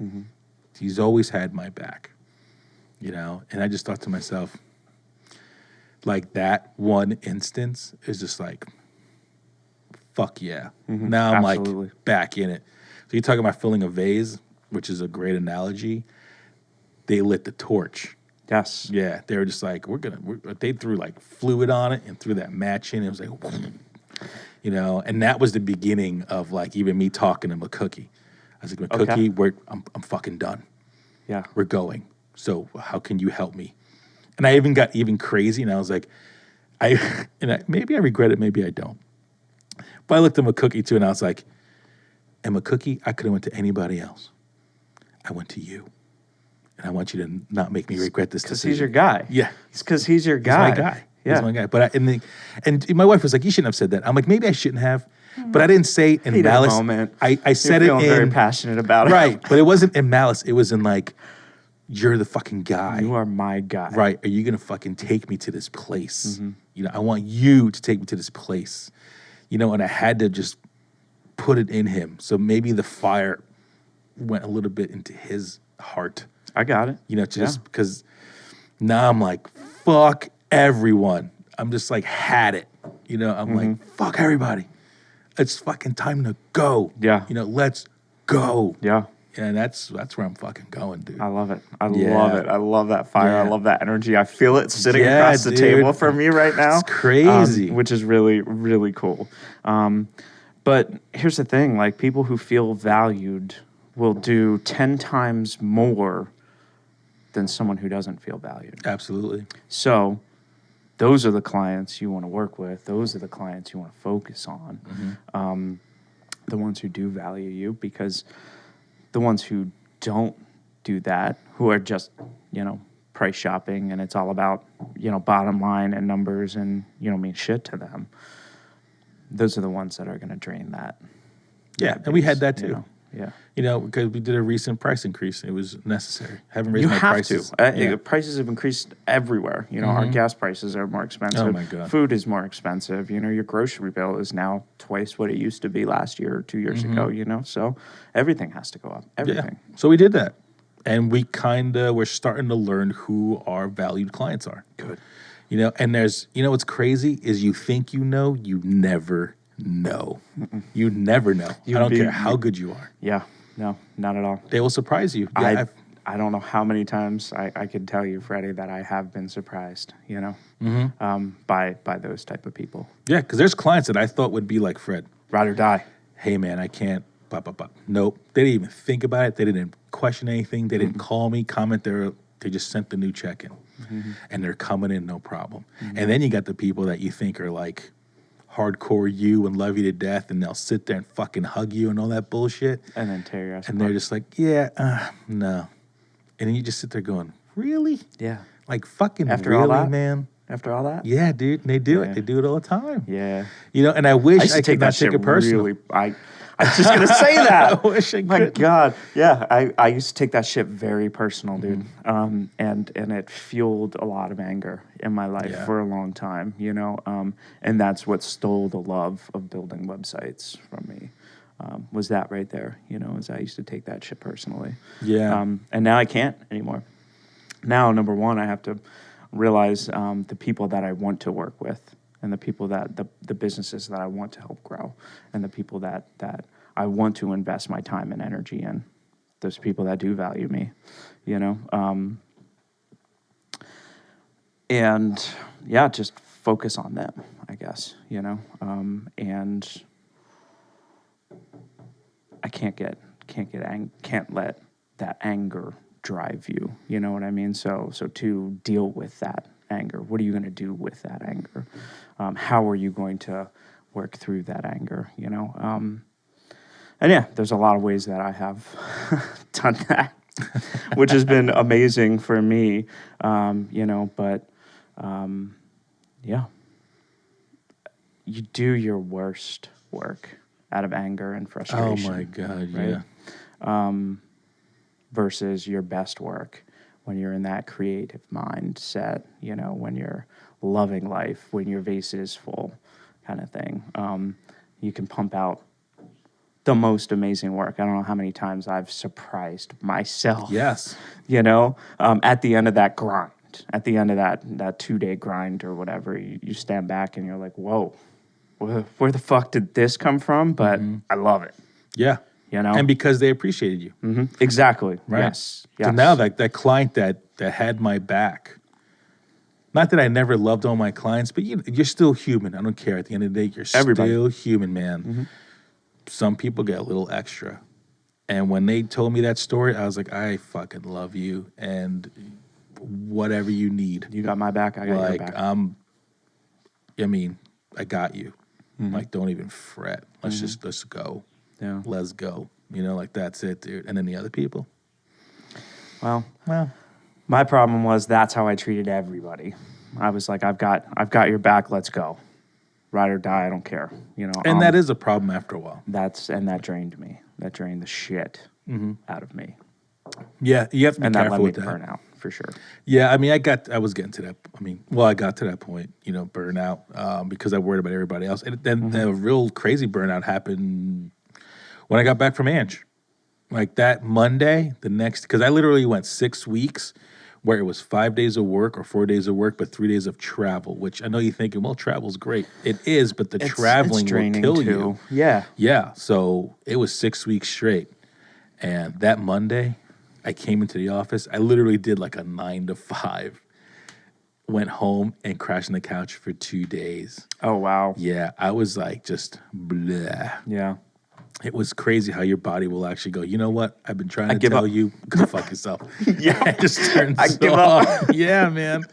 He's always had my back, you know? And I just thought to myself, like, that one instance is just like, fuck yeah. Now I'm Absolutely. like back in it. So you're talking about filling a vase, which is a great analogy. They lit the torch. Yes. Yeah, they were just like, they threw like fluid on it and threw that match in. It was like, you know, and that was the beginning of like even me talking to McCookie. I was like, McCookie, I'm fucking done. Yeah. We're going. So how can you help me? And I even got even crazy, and I was like, maybe I regret it, maybe I don't. But I looked at McCookie too, and I was like, and McCookie, I could have went to anybody else. I went to you. And I want you to not make me regret this decision. Because he's your guy. Yeah. It's because he's your guy. He's my guy. Yeah. He's my guy. But and my wife was like, you shouldn't have said that. I'm like, maybe I shouldn't have. But I didn't say it in Heat of the malice. moment. I said You're it feeling in very passionate about it. right. But it wasn't in malice. It was in like, you're the fucking guy. You are my guy. Right. Are you gonna fucking take me to this place? You know, I want you to take me to this place. You know, and I had to just put it in him. So maybe the fire went a little bit into his heart. I got it. You know, just because now I'm like, fuck everyone. I'm just like, had it. You know, I'm like, fuck everybody. It's fucking time to go. Yeah. You know, let's go. Yeah. And that's where I'm fucking going, dude. I love it. I love it. I love that fire. I Yeah. love that energy. I feel it sitting Yeah, across the dude. table for me right now. It's crazy. Which is really, really cool. But here's the thing, like people who feel valued will do 10 times more than someone who doesn't feel valued. Absolutely. So those are the clients you want to work with. Those are the clients you want to focus on. The ones who do value you, because the ones who don't do that, who are just, you know, price shopping and it's all about, you know, bottom line and numbers and you don't mean shit to them. Those are the ones that are going to drain that. Yeah, and we had that too. You know? Yeah. You know, because we did a recent price increase. It was necessary. Haven't raised You my have prices. to. Prices have increased everywhere. You know, our gas prices are more expensive. Oh, my God. Food is more expensive. You know, your grocery bill is now twice what it used to be last year or 2 years ago, you know? So everything has to go up. Everything. Yeah. So we did that. And we we're starting to learn who our valued clients are. Good. You know, and you know what's crazy is you think you know, you never know. You never know. I don't care how good you are. Yeah. No, not at all. They will surprise you. Yeah, I don't know how many times I could tell you, Freddie, that I have been surprised, you know, by those type of people. yeah, because there's clients that I thought would be like Fred. Ride or die. Hey, man, I can't. Nope. They didn't even think about it. They didn't question anything. They didn't call me, comment. They just sent the new check in. And they're coming in, no problem. And then you got the people that you think are like hardcore you and love you to death, and they'll sit there and fucking hug you and all that bullshit. And then tear your ass And apart. they're just like, yeah, no. And then you just sit there going, really? Yeah. Like fucking After really, all that? man? After all that? Yeah, dude. And they do Yeah. it. They do it all the time. Yeah. You know, and I wish I used I to take could that not take shit it personal. really. I was just gonna say that. I wish I My could. God, yeah. I used to take that shit very personal, dude. And it fueled a lot of anger in my life Yeah. for a long time, you know. And that's what stole the love of building websites from me. Was that right there, you know? As I used to take that shit personally. Yeah. And now I can't anymore. Now, number one, I have to realize the people that I want to work with, and the people that the businesses that I want to help grow, and the people that I want to invest my time and energy in. Those people that do value me, you know. And yeah, just focus on them, I guess, you know. And I can't let that anger drive you. You know what I mean? So to deal with that anger, what are you going to do with that anger? How are you going to work through that anger? You know? And yeah, there's a lot of ways that I have done that, which has been amazing for me. You know, but yeah, you do your worst work out of anger and Oh frustration. my God, right? yeah. Versus your best work when you're in that creative mindset, when you're loving life, when your vase is full kind of thing. You can pump out the most amazing work. I don't know how many times I've surprised myself. Yes. At the end of that grind, at the end of that 2-day grind or whatever, you stand back and you're like, whoa, where the fuck did this come from? But I love it. Yeah. And because they appreciated you. Mm-hmm. Exactly. Right. Yes. So now that client that had my back, not that I never loved all my clients, but you're still human. I don't care. At the end of the day, you're still human, man. Mm-hmm. Some people get a little extra. And when they told me that story, I was like, I fucking love you. And whatever you need. You got my back, I got your back. I got you. Mm-hmm. Like, don't even fret. Let's go. Yeah. Let's go. That's it, dude. And then the other people? Well, my problem was that's how I treated everybody. I was like, I've got your back, let's go. Ride or die, I don't care. And that is a problem after a while. That drained me. That drained the shit out of me. Yeah, you have to be careful with that. And that led me to burnout, for sure. Yeah, I was getting to that. I got to that point, burnout, because I worried about everybody else. And then the real crazy burnout happened when I got back from Ange. Like that Monday, because I literally went 6 weeks where it was 5 days of work or 4 days of work, but 3 days of travel, which I know you're thinking, well, travel's great. It is, but it's traveling will kill you. Yeah. Yeah. So it was 6 weeks straight. And that Monday, I came into the office. I literally did like a 9 to 5. Went home and crashed on the couch for 2 days. Oh, wow. Yeah. I was like just blah. Yeah. It was crazy how your body will actually go, you know what? I've been trying to tell you, go fuck yourself. Yeah. It just turns I give up. Yeah, man.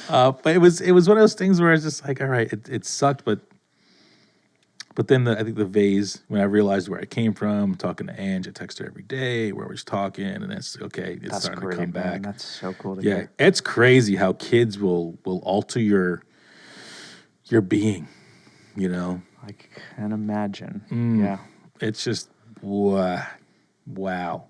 But it was one of those things where I was just like, all right, it sucked, but then I think the vase, when I realized where I came from, talking to Ange, I text her every day, we're always talking, and it's okay, it's starting to come back. That's so cool to hear. Yeah, it's crazy how kids will alter your being, I can imagine. Yeah. It's just, wow.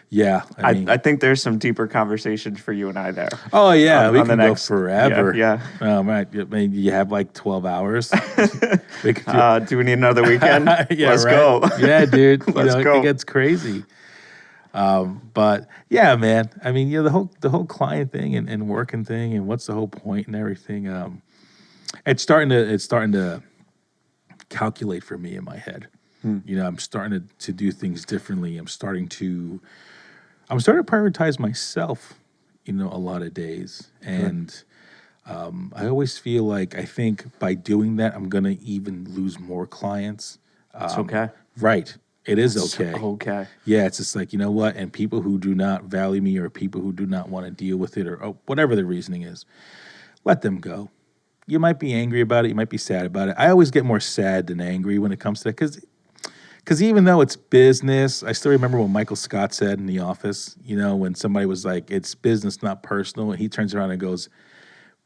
Yeah. I think there's some deeper conversations for you and I there. Oh, yeah. We can go forever. Yeah. Right. I mean, you have like 12 hours. Do we need another weekend? Yeah, Let's go. Yeah, dude. Let's go. It gets crazy. But yeah, man. I mean, the whole client thing and working thing and what's the whole point and everything. It's starting to calculate for me in my head. I'm starting to do things differently. I'm starting to prioritize myself, a lot of days. And I always feel like I think by doing that, I'm going to even lose more clients. It's okay. Right. It is okay. Okay. Yeah, it's just like, you know what? And people who do not value me or people who do not want to deal with it or whatever the reasoning is, let them go. You might be angry about it. You might be sad about it. I always get more sad than angry when it comes to that because even though it's business, I still remember what Michael Scott said in The Office, when somebody was like, it's business, not personal. And he turns around and goes,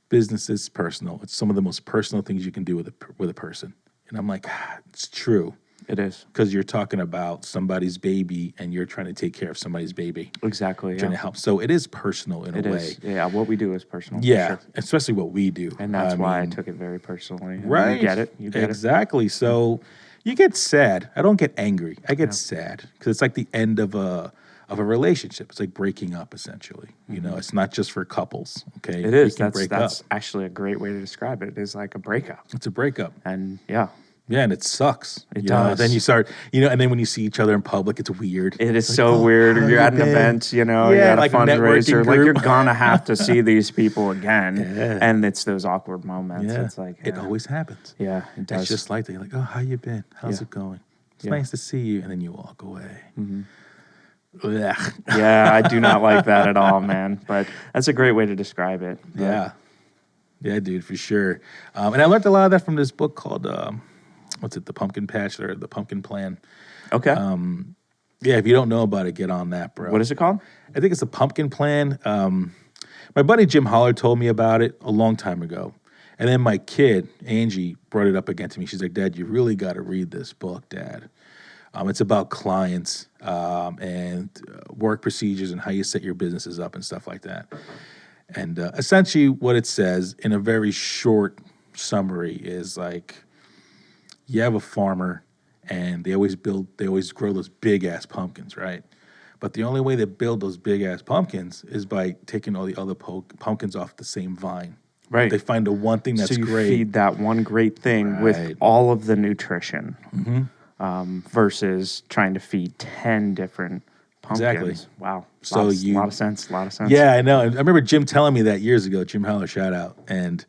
business is personal. It's some of the most personal things you can do with a person. And I'm like, it's true. It is. Because you're talking about somebody's baby and you're trying to take care of somebody's baby. Exactly. Trying to help. So it is personal in a way. Yeah, what we do is personal. Yeah, for sure. Especially what we do. And that's why I took it very personally. Right. You get it. Exactly. So you get sad. I don't get angry. I get sad because it's like the end of a relationship. It's like breaking up, essentially. It's not just for couples. Okay. It is. That's actually a great way to describe it. It is like a breakup. It's a breakup. And yeah. Yeah, and it sucks. It does. Then you start, and then when you see each other in public, it's weird. It is so weird. Or you're at an event, you're at a fundraiser. Like you're gonna have to see these people again, and it's those awkward moments. Yeah. It's like it always happens. Yeah, it does. It's just like that. You're like, oh, how you been? How's it going? It's nice to see you, and then you walk away. Yeah, I do not like that at all, man. But that's a great way to describe it. Yeah, dude, for sure. And I learned a lot of that from this book called. What's it? The Pumpkin Patch or the Pumpkin Plan. Okay. Yeah, if you don't know about it, get on that, bro. What is it called? I think it's a Pumpkin Plan. My buddy Jim Holler told me about it a long time ago. And then my kid, Angie, brought it up again to me. She's like, Dad, you really got to read this book, Dad. It's about clients and work procedures and how you set your businesses up and stuff like that. And essentially what it says in a very short summary is like, you have a farmer and they always grow those big ass pumpkins, right? But the only way they build those big ass pumpkins is by taking all the other pumpkins off the same vine. Right. They find the one thing that's so you great. feed that one great thing with all of the nutrition versus trying to feed 10 different pumpkins. Exactly. Wow. So a lot of sense. Yeah, I know. I remember Jim telling me that years ago. Jim Heller, shout out. And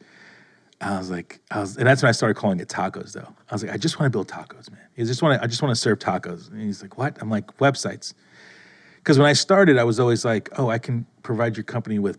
and that's when I started calling it tacos, though. I was like, I just want to build tacos, man. I just want to serve tacos. And he's like, what? I'm like, websites. Because when I started, I was always like, oh, I can provide your company with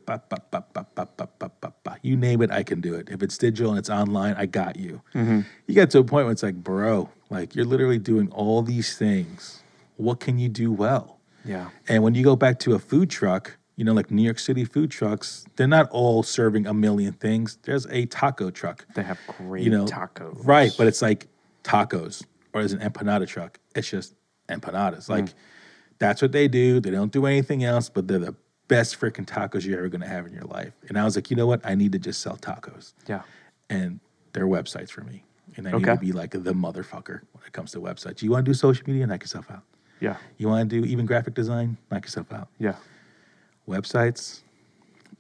you name it, I can do it. If it's digital and it's online, I got you. You get to a point where it's like, bro, like you're literally doing all these things. What can you do well? Yeah. And when you go back to a food truck, you know, like New York City food trucks, they're not all serving a million things. There's a taco truck. They have great tacos. Right, but it's like tacos. Or there's an empanada truck. It's just empanadas. Like, that's what they do. They don't do anything else, but they're the best freaking tacos you're ever going to have in your life. And I was like, you know what? I need to just sell tacos. Yeah. And they're websites for me. And I need to be like the motherfucker when it comes to websites. You want to do social media? Knock yourself out. Yeah. You want to do even graphic design? Knock yourself out. Yeah. Websites,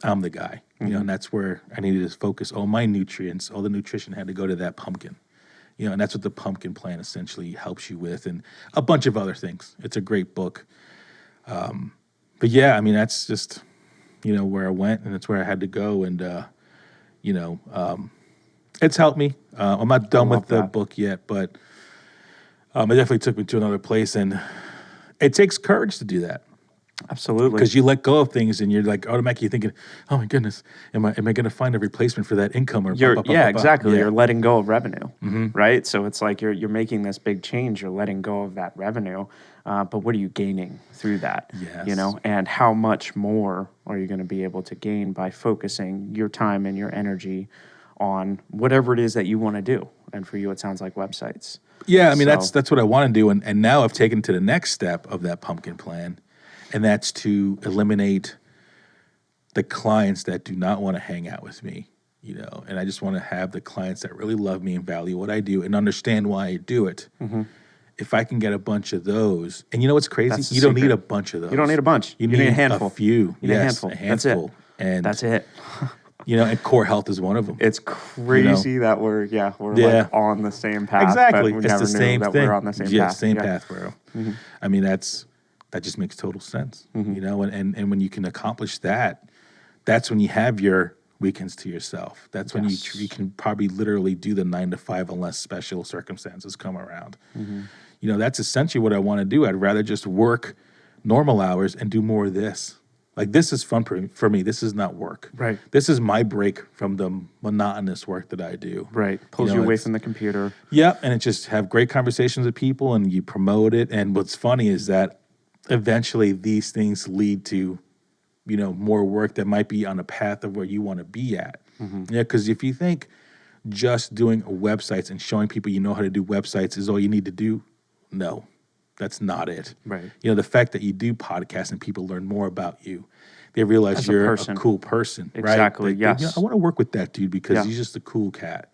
I'm the guy. You know, and that's where I needed to focus all my nutrients, all the nutrition had to go to that pumpkin. You know, and that's what the pumpkin plan essentially helps you with, and a bunch of other things. It's a great book. But yeah, I mean, that's just, you know, where I went, and that's where I had to go. And, you know, it's helped me. I'm not done with the book yet, but it definitely took me to another place. And it takes courage to do that. Absolutely. Because you let go of things and you're like automatically thinking, oh my goodness, am I going to find a replacement for that income? Or exactly. Yeah. You're letting go of revenue, right? So it's like you're making this big change. You're letting go of that revenue, but what are you gaining through that? Yes. You know, and how much more are you going to be able to gain by focusing your time and your energy on whatever it is that you want to do? And for you, it sounds like websites. Yeah, I mean, that's what I want to do. And now I've taken to the next step of that pumpkin plan. And that's to eliminate the clients that do not want to hang out with me, you know. And I just want to have the clients that really love me and value what I do and understand why I do it. If I can get a bunch of those, and you know what's crazy? You don't need a bunch of those. You don't need a bunch. You need a handful. A few. You need a handful. That's it. And that's it. You know, and core health is one of them. It's crazy that we're like on the same path. Exactly. But we it's never the same knew that thing. we're on the same yeah, path. Same path, bro. I mean, that just makes total sense, you know? And when you can accomplish that, that's when you have your weekends to yourself. That's when you can probably literally do the 9 to 5 unless special circumstances come around. You know, that's essentially what I want to do. I'd rather just work normal hours and do more of this. Like, this is fun for me. This is not work. Right. This is my break from the monotonous work that I do. Right. Pulls you away from the computer. Yeah, and it just have great conversations with people and you promote it. And what's funny is that eventually these things lead to, you know, more work that might be on a path of where you want to be at. Yeah, because if you think just doing websites and showing people you know how to do websites is all you need to do, no, that's not it. Right. You know, the fact that you do podcasts and people learn more about you, they realize you're a cool person, right? Exactly, yes. You know, I want to work with that dude because he's just a cool cat,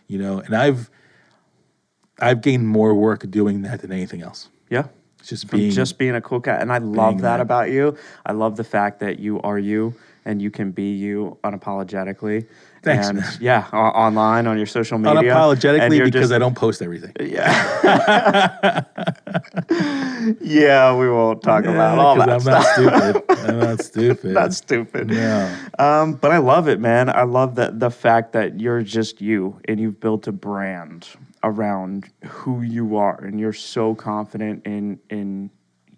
you know, and I've gained more work doing that than anything else. Yeah. Just being a cool cat. And I love that about you. I love the fact that you are you and you can be you unapologetically. Thanks, and man. Yeah, online, on your social media. Unapologetically because I don't post everything. Yeah. Yeah, we won't talk about all that I'm stuff. I'm not stupid. Not stupid. No. But I love it, man. I love the fact that you're just you and you've built a brand around who you are and you're so confident in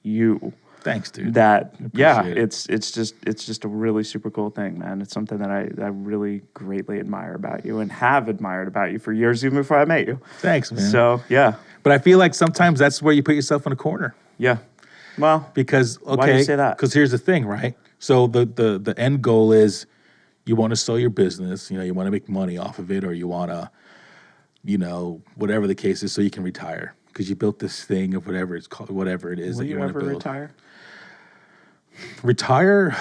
you. Thanks, dude. That it. it's just a really super cool thing, man. It's something that I really greatly admire about you and have admired about you for years, even before I met you. Thanks, man. So yeah. But I feel like sometimes that's where you put yourself in a corner. Yeah. Well, because why do you say that? Because here's the thing, right? So the end goal is you want to sell your business, you want to make money off of it, or you want to, whatever the case is, so you can retire because you built this thing of whatever it's called, whatever it is that you want to build. Will you ever retire? Retire?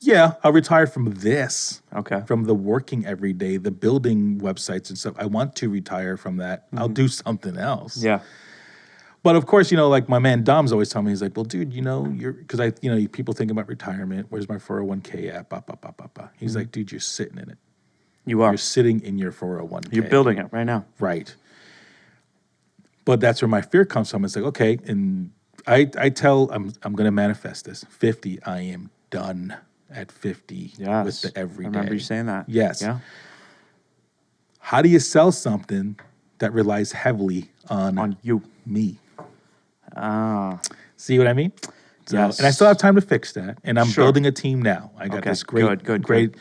Yeah, I'll retire from this. Okay. From the working every day, the building websites and stuff. I want to retire from that. I'll do something else. Yeah. But of course, like my man Dom's always telling me, he's like, well, dude, because people think about retirement. Where's my 401k at? Bah, bah, bah, bah, bah. He's like, dude, you're sitting in it. You are. You're sitting in your 401k. You're building it right now. Right. But that's where my fear comes from. It's like, okay, and I tell I'm going to manifest this. 50, I am done at 50 with the everyday. I remember you saying that. Yes. Yeah. How do you sell something that relies heavily on you, me? See what I mean? So, yes. And I still have time to fix that. And I'm building a team now. I got this great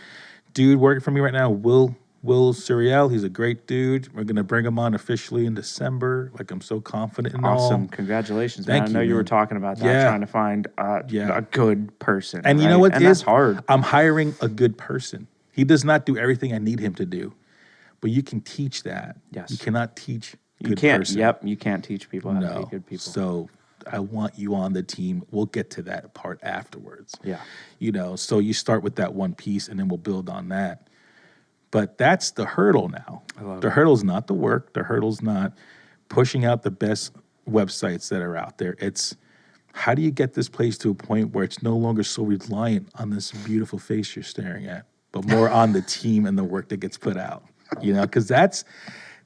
dude working for me right now, Will Suriel. He's a great dude. We're going to bring him on officially in December. Like, I'm so confident in all. Awesome. Congratulations, man. Thank I know you were talking about that, trying to find a good person. And you know what? And that's hard. I'm hiring a good person. He does not do everything I need him to do. But you can teach that. Yes. You cannot teach you can't. Yep, you can't teach people how to be good people. So I want you on the team. We'll get to that part afterwards. Yeah. So you start with that one piece, and then we'll build on that. But that's the hurdle now. The hurdle's not the work. The hurdle's not pushing out the best websites that are out there. It's how do you get this place to a point where it's no longer so reliant on this beautiful face you're staring at, but more on the team and the work that gets put out. Because that's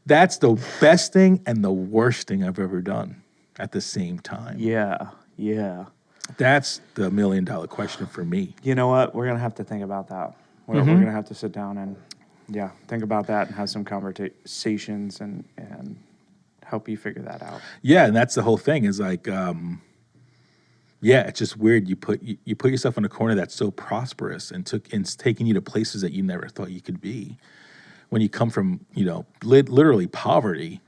the best thing and the worst thing I've ever done at the same time. Yeah, yeah. That's the $1 million question for me. You know what? We're going to have to think about that. We're going to have to sit down and, think about that and have some conversations and help you figure that out. Yeah, and that's the whole thing is like, it's just weird. You put yourself in a corner that's so prosperous and it's taking you to places that you never thought you could be. When you come from, literally poverty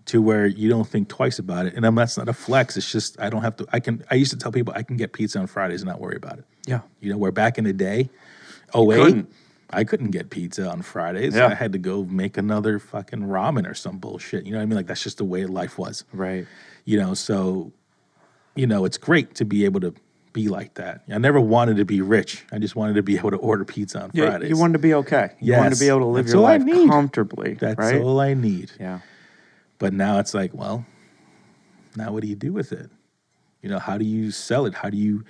to where you don't think twice about it. And that's not a flex. It's just, I don't have to, I used to tell people I can get pizza on Fridays and not worry about it. Yeah. Where back in the day, I couldn't get pizza on Fridays. Yeah. I had to go make another fucking ramen or some bullshit. You know what I mean? Like, that's just the way life was. Right. So, it's great to be able to be like that. I never wanted to be rich. I just wanted to be able to order pizza on Fridays. You wanted to be okay. You wanted to be able to live your life comfortably. That's right? all I need. Yeah. But now it's like, well, now what do you do with it? How do you sell it? How do you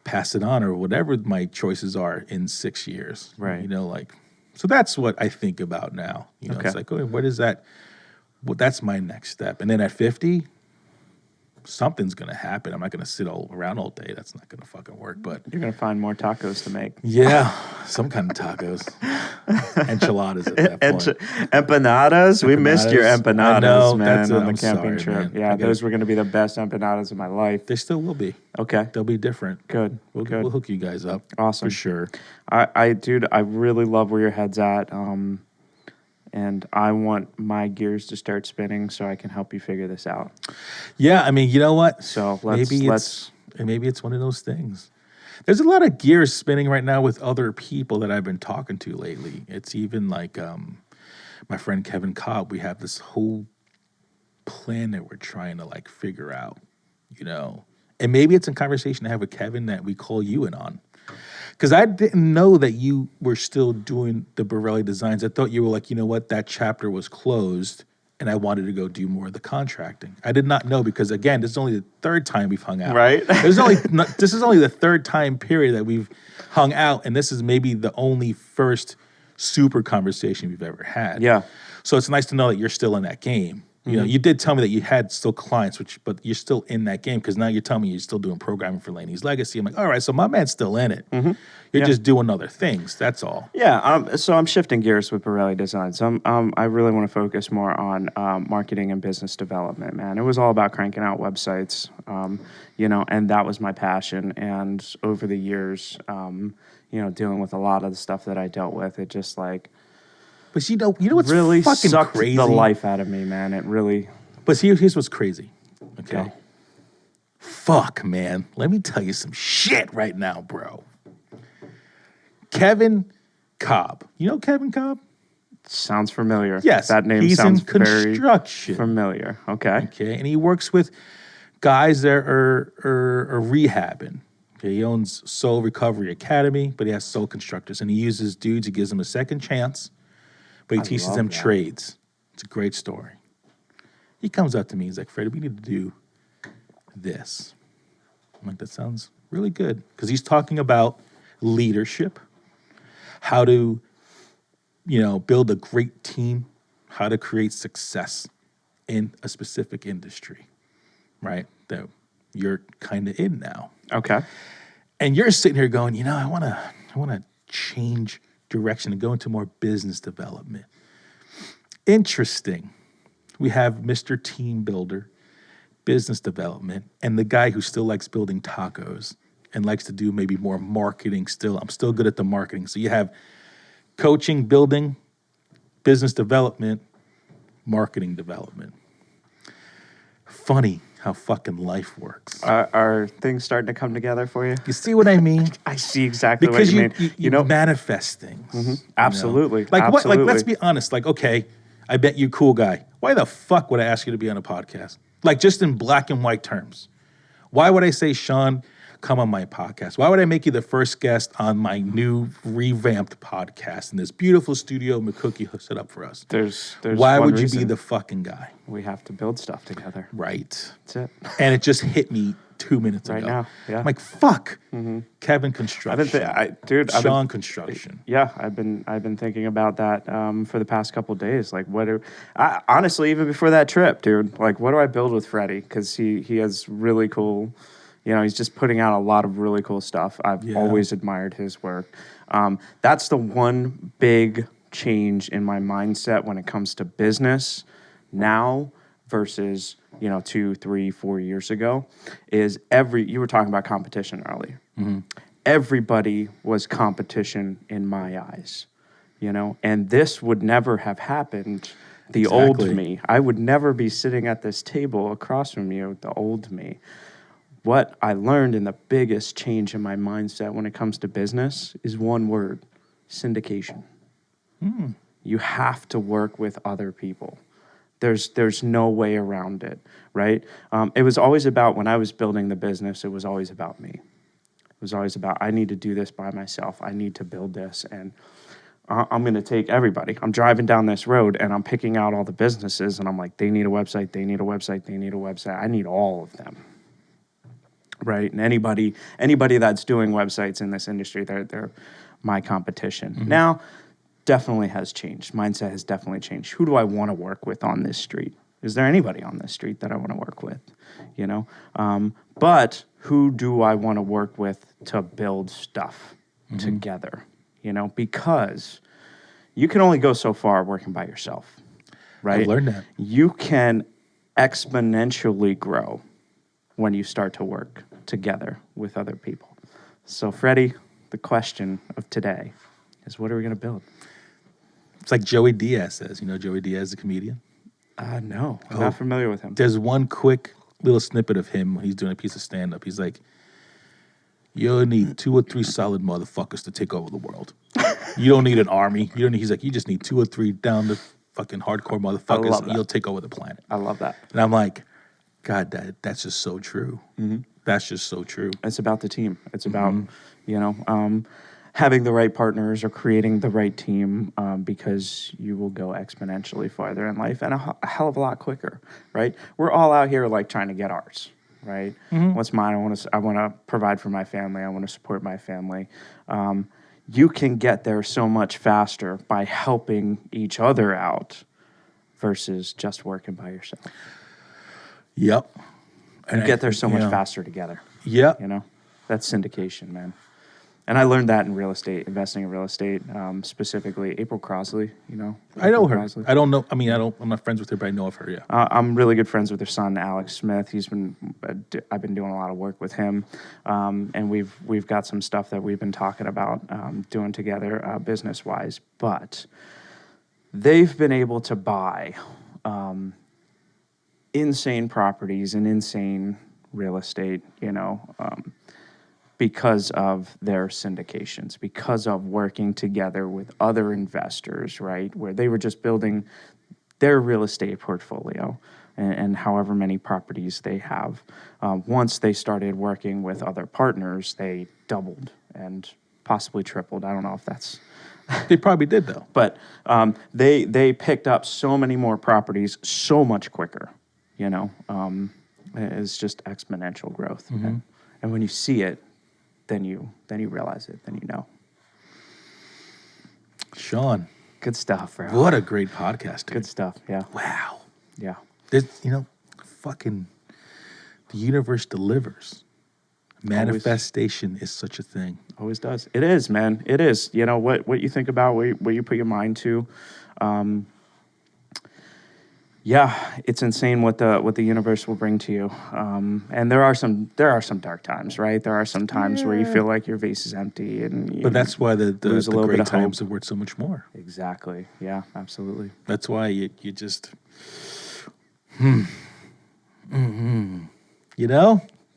pass it on or whatever my choices are in 6 years? Right. So that's what I think about now. It's like, okay, what is that? Well, that's my next step. And then at 50, something's going to happen. I'm not going to sit around all day. That's not going to fucking work. But you're going to find more tacos to make. Yeah, some kind of tacos. Enchiladas at that point. Empanadas? We missed your empanadas, man, on the camping trip. Man. Yeah, those were going to be the best empanadas of my life. They still will be. Okay. They'll be different. Good. We'll hook you guys up. Awesome. For sure. Dude, I really love where your head's at. And I want my gears to start spinning so I can help you figure this out. Yeah, I mean, you know what? So maybe it's one of those things. There's a lot of gears spinning right now with other people that I've been talking to lately. It's even like my friend Kevin Cobb. We have this whole plan that we're trying to figure out, And maybe it's a conversation to have with Kevin that we call you in on. Because I didn't know that you were still doing the Borelli designs. I thought you were like, you know what, that chapter was closed, and I wanted to go do more of the contracting. I did not know because, again, this is only the third time we've hung out. Right. This is only the third time period that we've hung out, and this is maybe the only first super conversation we've ever had. Yeah. So it's nice to know that you're still in that game. You did tell me that you had still clients, but you're still in that game because now you're telling me you're still doing programming for Laney's Legacy. I'm like, all right, so my man's still in it. You're just doing other things. That's all. Yeah. So I'm shifting gears with Borelli Designs. I really want to focus more on marketing and business development, man. It was all about cranking out websites, and that was my passion. And over the years, dealing with a lot of the stuff that I dealt with, it just But you know what's really fucking sucked crazy? The life out of me, man. It really. But here's what's crazy. Okay. Go. Fuck, man. Let me tell you some shit right now, bro. Kevin Cobb. You know Kevin Cobb? Sounds familiar. Yes. That name he's sounds in construction. very familiar. Okay. Okay. And he works with guys that are rehabbing. Okay. He owns Soul Recovery Academy, but he has Soul Constructors. And he uses dudes, he gives them a second chance, but he teaches them trades. It's a great story. He comes up to me, he's like, Freddie, we need to do this. I'm like, that sounds really good. Because he's talking about leadership, how to, build a great team, how to create success in a specific industry, right? That you're kind of in now. Okay. And you're sitting here going, I want to change direction and go into more business development. Interesting. We have Mr. Team Builder, business development, and the guy who still likes building tacos and likes to do maybe more marketing still. I'm still good at the marketing. So you have coaching, building, business development, marketing development. Funny how fucking life works. Are things starting to come together for you? You see what I mean? I see exactly because what you mean. You manifest things. Mm-hmm. Absolutely. Like Absolutely. what? Like let's be honest. Like okay, I bet you cool guy. Why the fuck would I ask you to be on a podcast? Like just in black and white terms. Why would I say, Shawn, come on my podcast? Why would I make you the first guest on my new revamped podcast in this beautiful studio McCookie set up for us? There's Why one would you reason. be the fucking guy? We have to build stuff together. Right. That's it. And it just hit me 2 minutes Right ago. now, yeah. I'm like, fuck. Kevin Construction. Shawn Construction. Yeah, I've been thinking about that for the past couple of days. Like, honestly, even before that trip, dude. Like, what do I build with Freddie? Because he has really cool. He's just putting out a lot of really cool stuff. I've always admired his work. That's the one big change in my mindset when it comes to business now versus 2, 3, 4 years ago. Is you were talking about competition earlier. Mm-hmm. Everybody was competition in my eyes, and this would never have happened. The old me, I would never be sitting at this table across from you, the old me. What I learned in the biggest change in my mindset when it comes to business is one word: syndication. You have to work with other people. There's no way around it, right? It was always about, when I was building the business, it was always about me. It was always about, I need to do this by myself. I need to build this, and I'm going to take everybody. I'm driving down this road, and I'm picking out all the businesses, and I'm like, they need a website, they need a website, they need a website. I need all of them, right? And anybody that's doing websites in this industry, they're my competition. Mm-hmm. Now, definitely has changed. Mindset has definitely changed. Who do I want to work with on this street? Is there anybody on this street that I want to work with? But who do I want to work with to build stuff together? Because you can only go so far working by yourself, right? I've learned that. You can exponentially grow when you start to work together with other people. So, Freddie, the question of today is, what are we going to build? It's like Joey Diaz says. You know Joey Diaz, the comedian? No, I'm not familiar with him. There's one quick little snippet of him when he's doing a piece of stand-up. He's like, you need 2 or 3 solid motherfuckers to take over the world. You don't need an army. He's like, you just need 2 or 3 down the fucking hardcore motherfuckers, and you'll take over the planet. I love that. And I'm like, God, that's just so true. Mm-hmm. That's just so true. It's about the team. It's about, having the right partners or creating the right team, because you will go exponentially farther in life and a hell of a lot quicker, right? We're all out here like trying to get ours, right? Mm-hmm. What's mine? I want to provide for my family. I want to support my family. You can get there so much faster by helping each other out versus just working by yourself. Yep. And you get there so much faster together. Yep. That's syndication, man. And I learned that in real estate, investing in real estate, specifically April Crosley, I know her. Crosley. I don't know. I mean, I'm not friends with her, but I know of her, yeah. I'm really good friends with her son, Alex Smith. I've been doing a lot of work with him. And we've got some stuff that we've been talking about doing together business-wise. But they've been able to buy insane properties and insane real estate, because of their syndications, because of working together with other investors, right? Where they were just building their real estate portfolio and however many properties they have. Once they started working with other partners, they doubled and possibly tripled. I don't know if that's... They probably did, though. But they picked up so many more properties so much quicker, you know. It's just exponential growth. And when you see it, then you realize it, then you know. Shawn. Good stuff, bro. What a great podcast, dude. Good stuff, yeah. Wow. Yeah. There's, fucking the universe delivers. Manifestation is such a thing. Always does. It is, man. It is. You know, what you think about, what you put your mind to. Yeah, it's insane what the universe will bring to you. And there are some dark times, right? There are some times where you feel like your vase is empty, and but that's why the lose a little bit great of hope. times are worth so much more. Exactly. Yeah, absolutely. That's why you just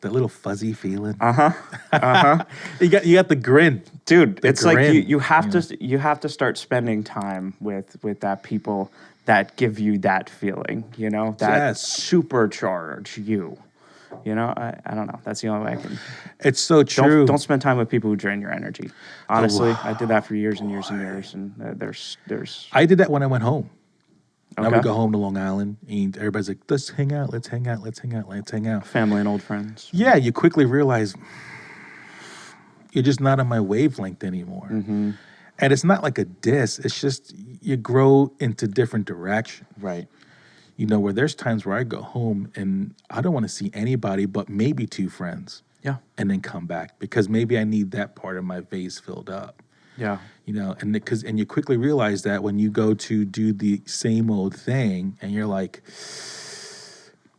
that little fuzzy feeling. You got the grin, dude. It's grin, like you have to start spending time with that people that give you that feeling, that supercharge you. I don't know. That's the only way I can. It's so true. Don't spend time with people who drain your energy. Honestly, I did that for years and years and years, and there's. I did that when I went home. Okay. I would go home to Long Island, and everybody's like, let's hang out. Family and old friends. Yeah, you quickly realize you're just not on my wavelength anymore. Mm-hmm. And it's not like a diss. It's just you grow into different directions. Right. Where there's times where I go home and I don't want to see anybody but maybe two friends. Yeah. And then come back because maybe I need that part of my vase filled up. Yeah. And you quickly realize that when you go to do the same old thing and you're like,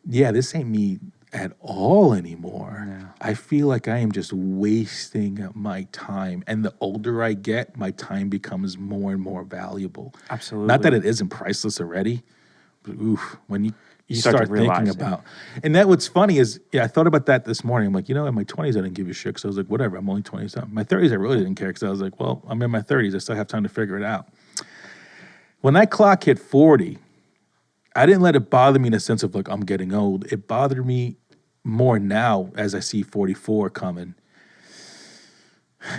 yeah, this ain't me at all anymore. Yeah. I feel like I am just wasting my time. And the older I get, my time becomes more and more valuable. Absolutely. Not that it isn't priceless already, but when you start thinking about. And that what's funny is, I thought about that this morning. I'm like, in my 20s, I didn't give a shit because I was like, whatever, I'm only 20-something. My 30s, I really didn't care because I was like, well, I'm in my 30s. I still have time to figure it out. When that clock hit 40, I didn't let it bother me in a sense of like, I'm getting old. It bothered me more now as I see 44 coming.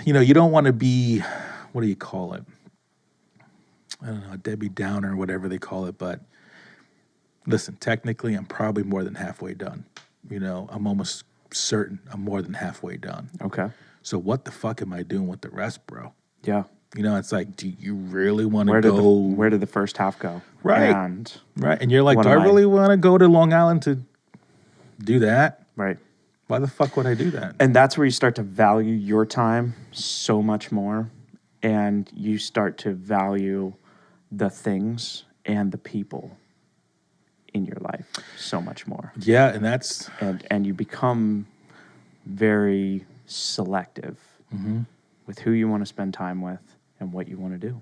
You don't want to be, what do you call it? I don't know, a Debbie Downer or whatever they call it, but listen, technically, I'm probably more than halfway done. I'm almost certain I'm more than halfway done. Okay. So what the fuck am I doing with the rest, bro? Yeah. It's like, do you really want to go? Where did the first half go? Right. And you're like, do I really want to go to Long Island to do that? Right. Why the fuck would I do that? And that's where you start to value your time so much more. And you start to value the things and the people in your life so much more. Yeah, and that's... And you become very selective with who you want to spend time with and what you want to do.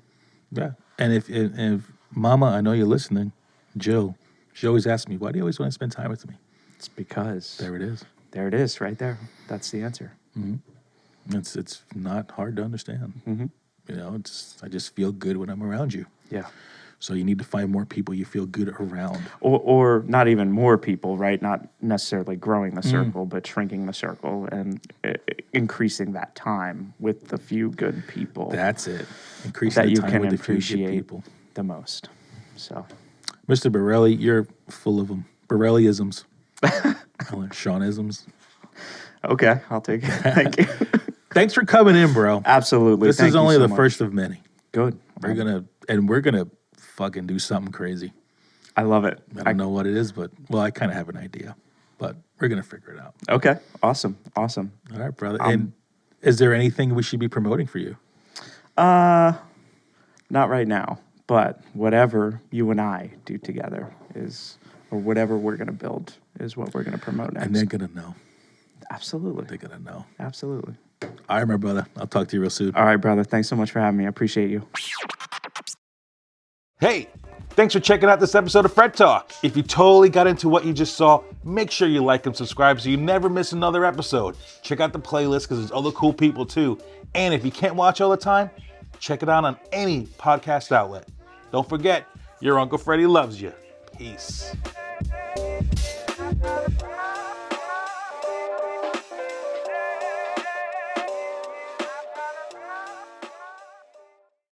Yeah. And if Mama, I know you're listening, Jill, she always asks me, why do you always want to spend time with me? It's because... There it is. There it is, right there. That's the answer. Mm-hmm. It's not hard to understand. Mm-hmm. I just feel good when I'm around you. Yeah. So you need to find more people you feel good around. Or not even more people, right? Not necessarily growing the circle, but shrinking the circle and increasing that time with the few good people. That's it. Increasing that the you time can with the few good appreciate people. The most. So, Mr. Borelli, you're full of them. Borelli-isms. Shawn-isms. Okay, I'll take it. Thank you. Thanks for coming in, bro. Absolutely. This is only the first of many. Good. We're gonna fucking do something crazy. I love it. I don't know what it is, but I kind of have an idea, but we're gonna figure it out. Okay. Awesome. All right, brother. And is there anything we should be promoting for you? Not right now, but whatever you and I do together or whatever we're gonna build is what we're gonna promote next. And they're gonna know. Absolutely. They're gonna know. Absolutely. All right, my brother. I'll talk to you real soon. All right, brother. Thanks so much for having me. I appreciate you. Hey, Thanks for checking out this episode of Fred Talk. If you totally got into what you just saw, make sure you like and subscribe so you never miss another episode. Check out the playlist because there's other cool people too. And if you can't watch all the time, check it out on any podcast outlet. Don't forget, your Uncle Freddie loves you. Peace.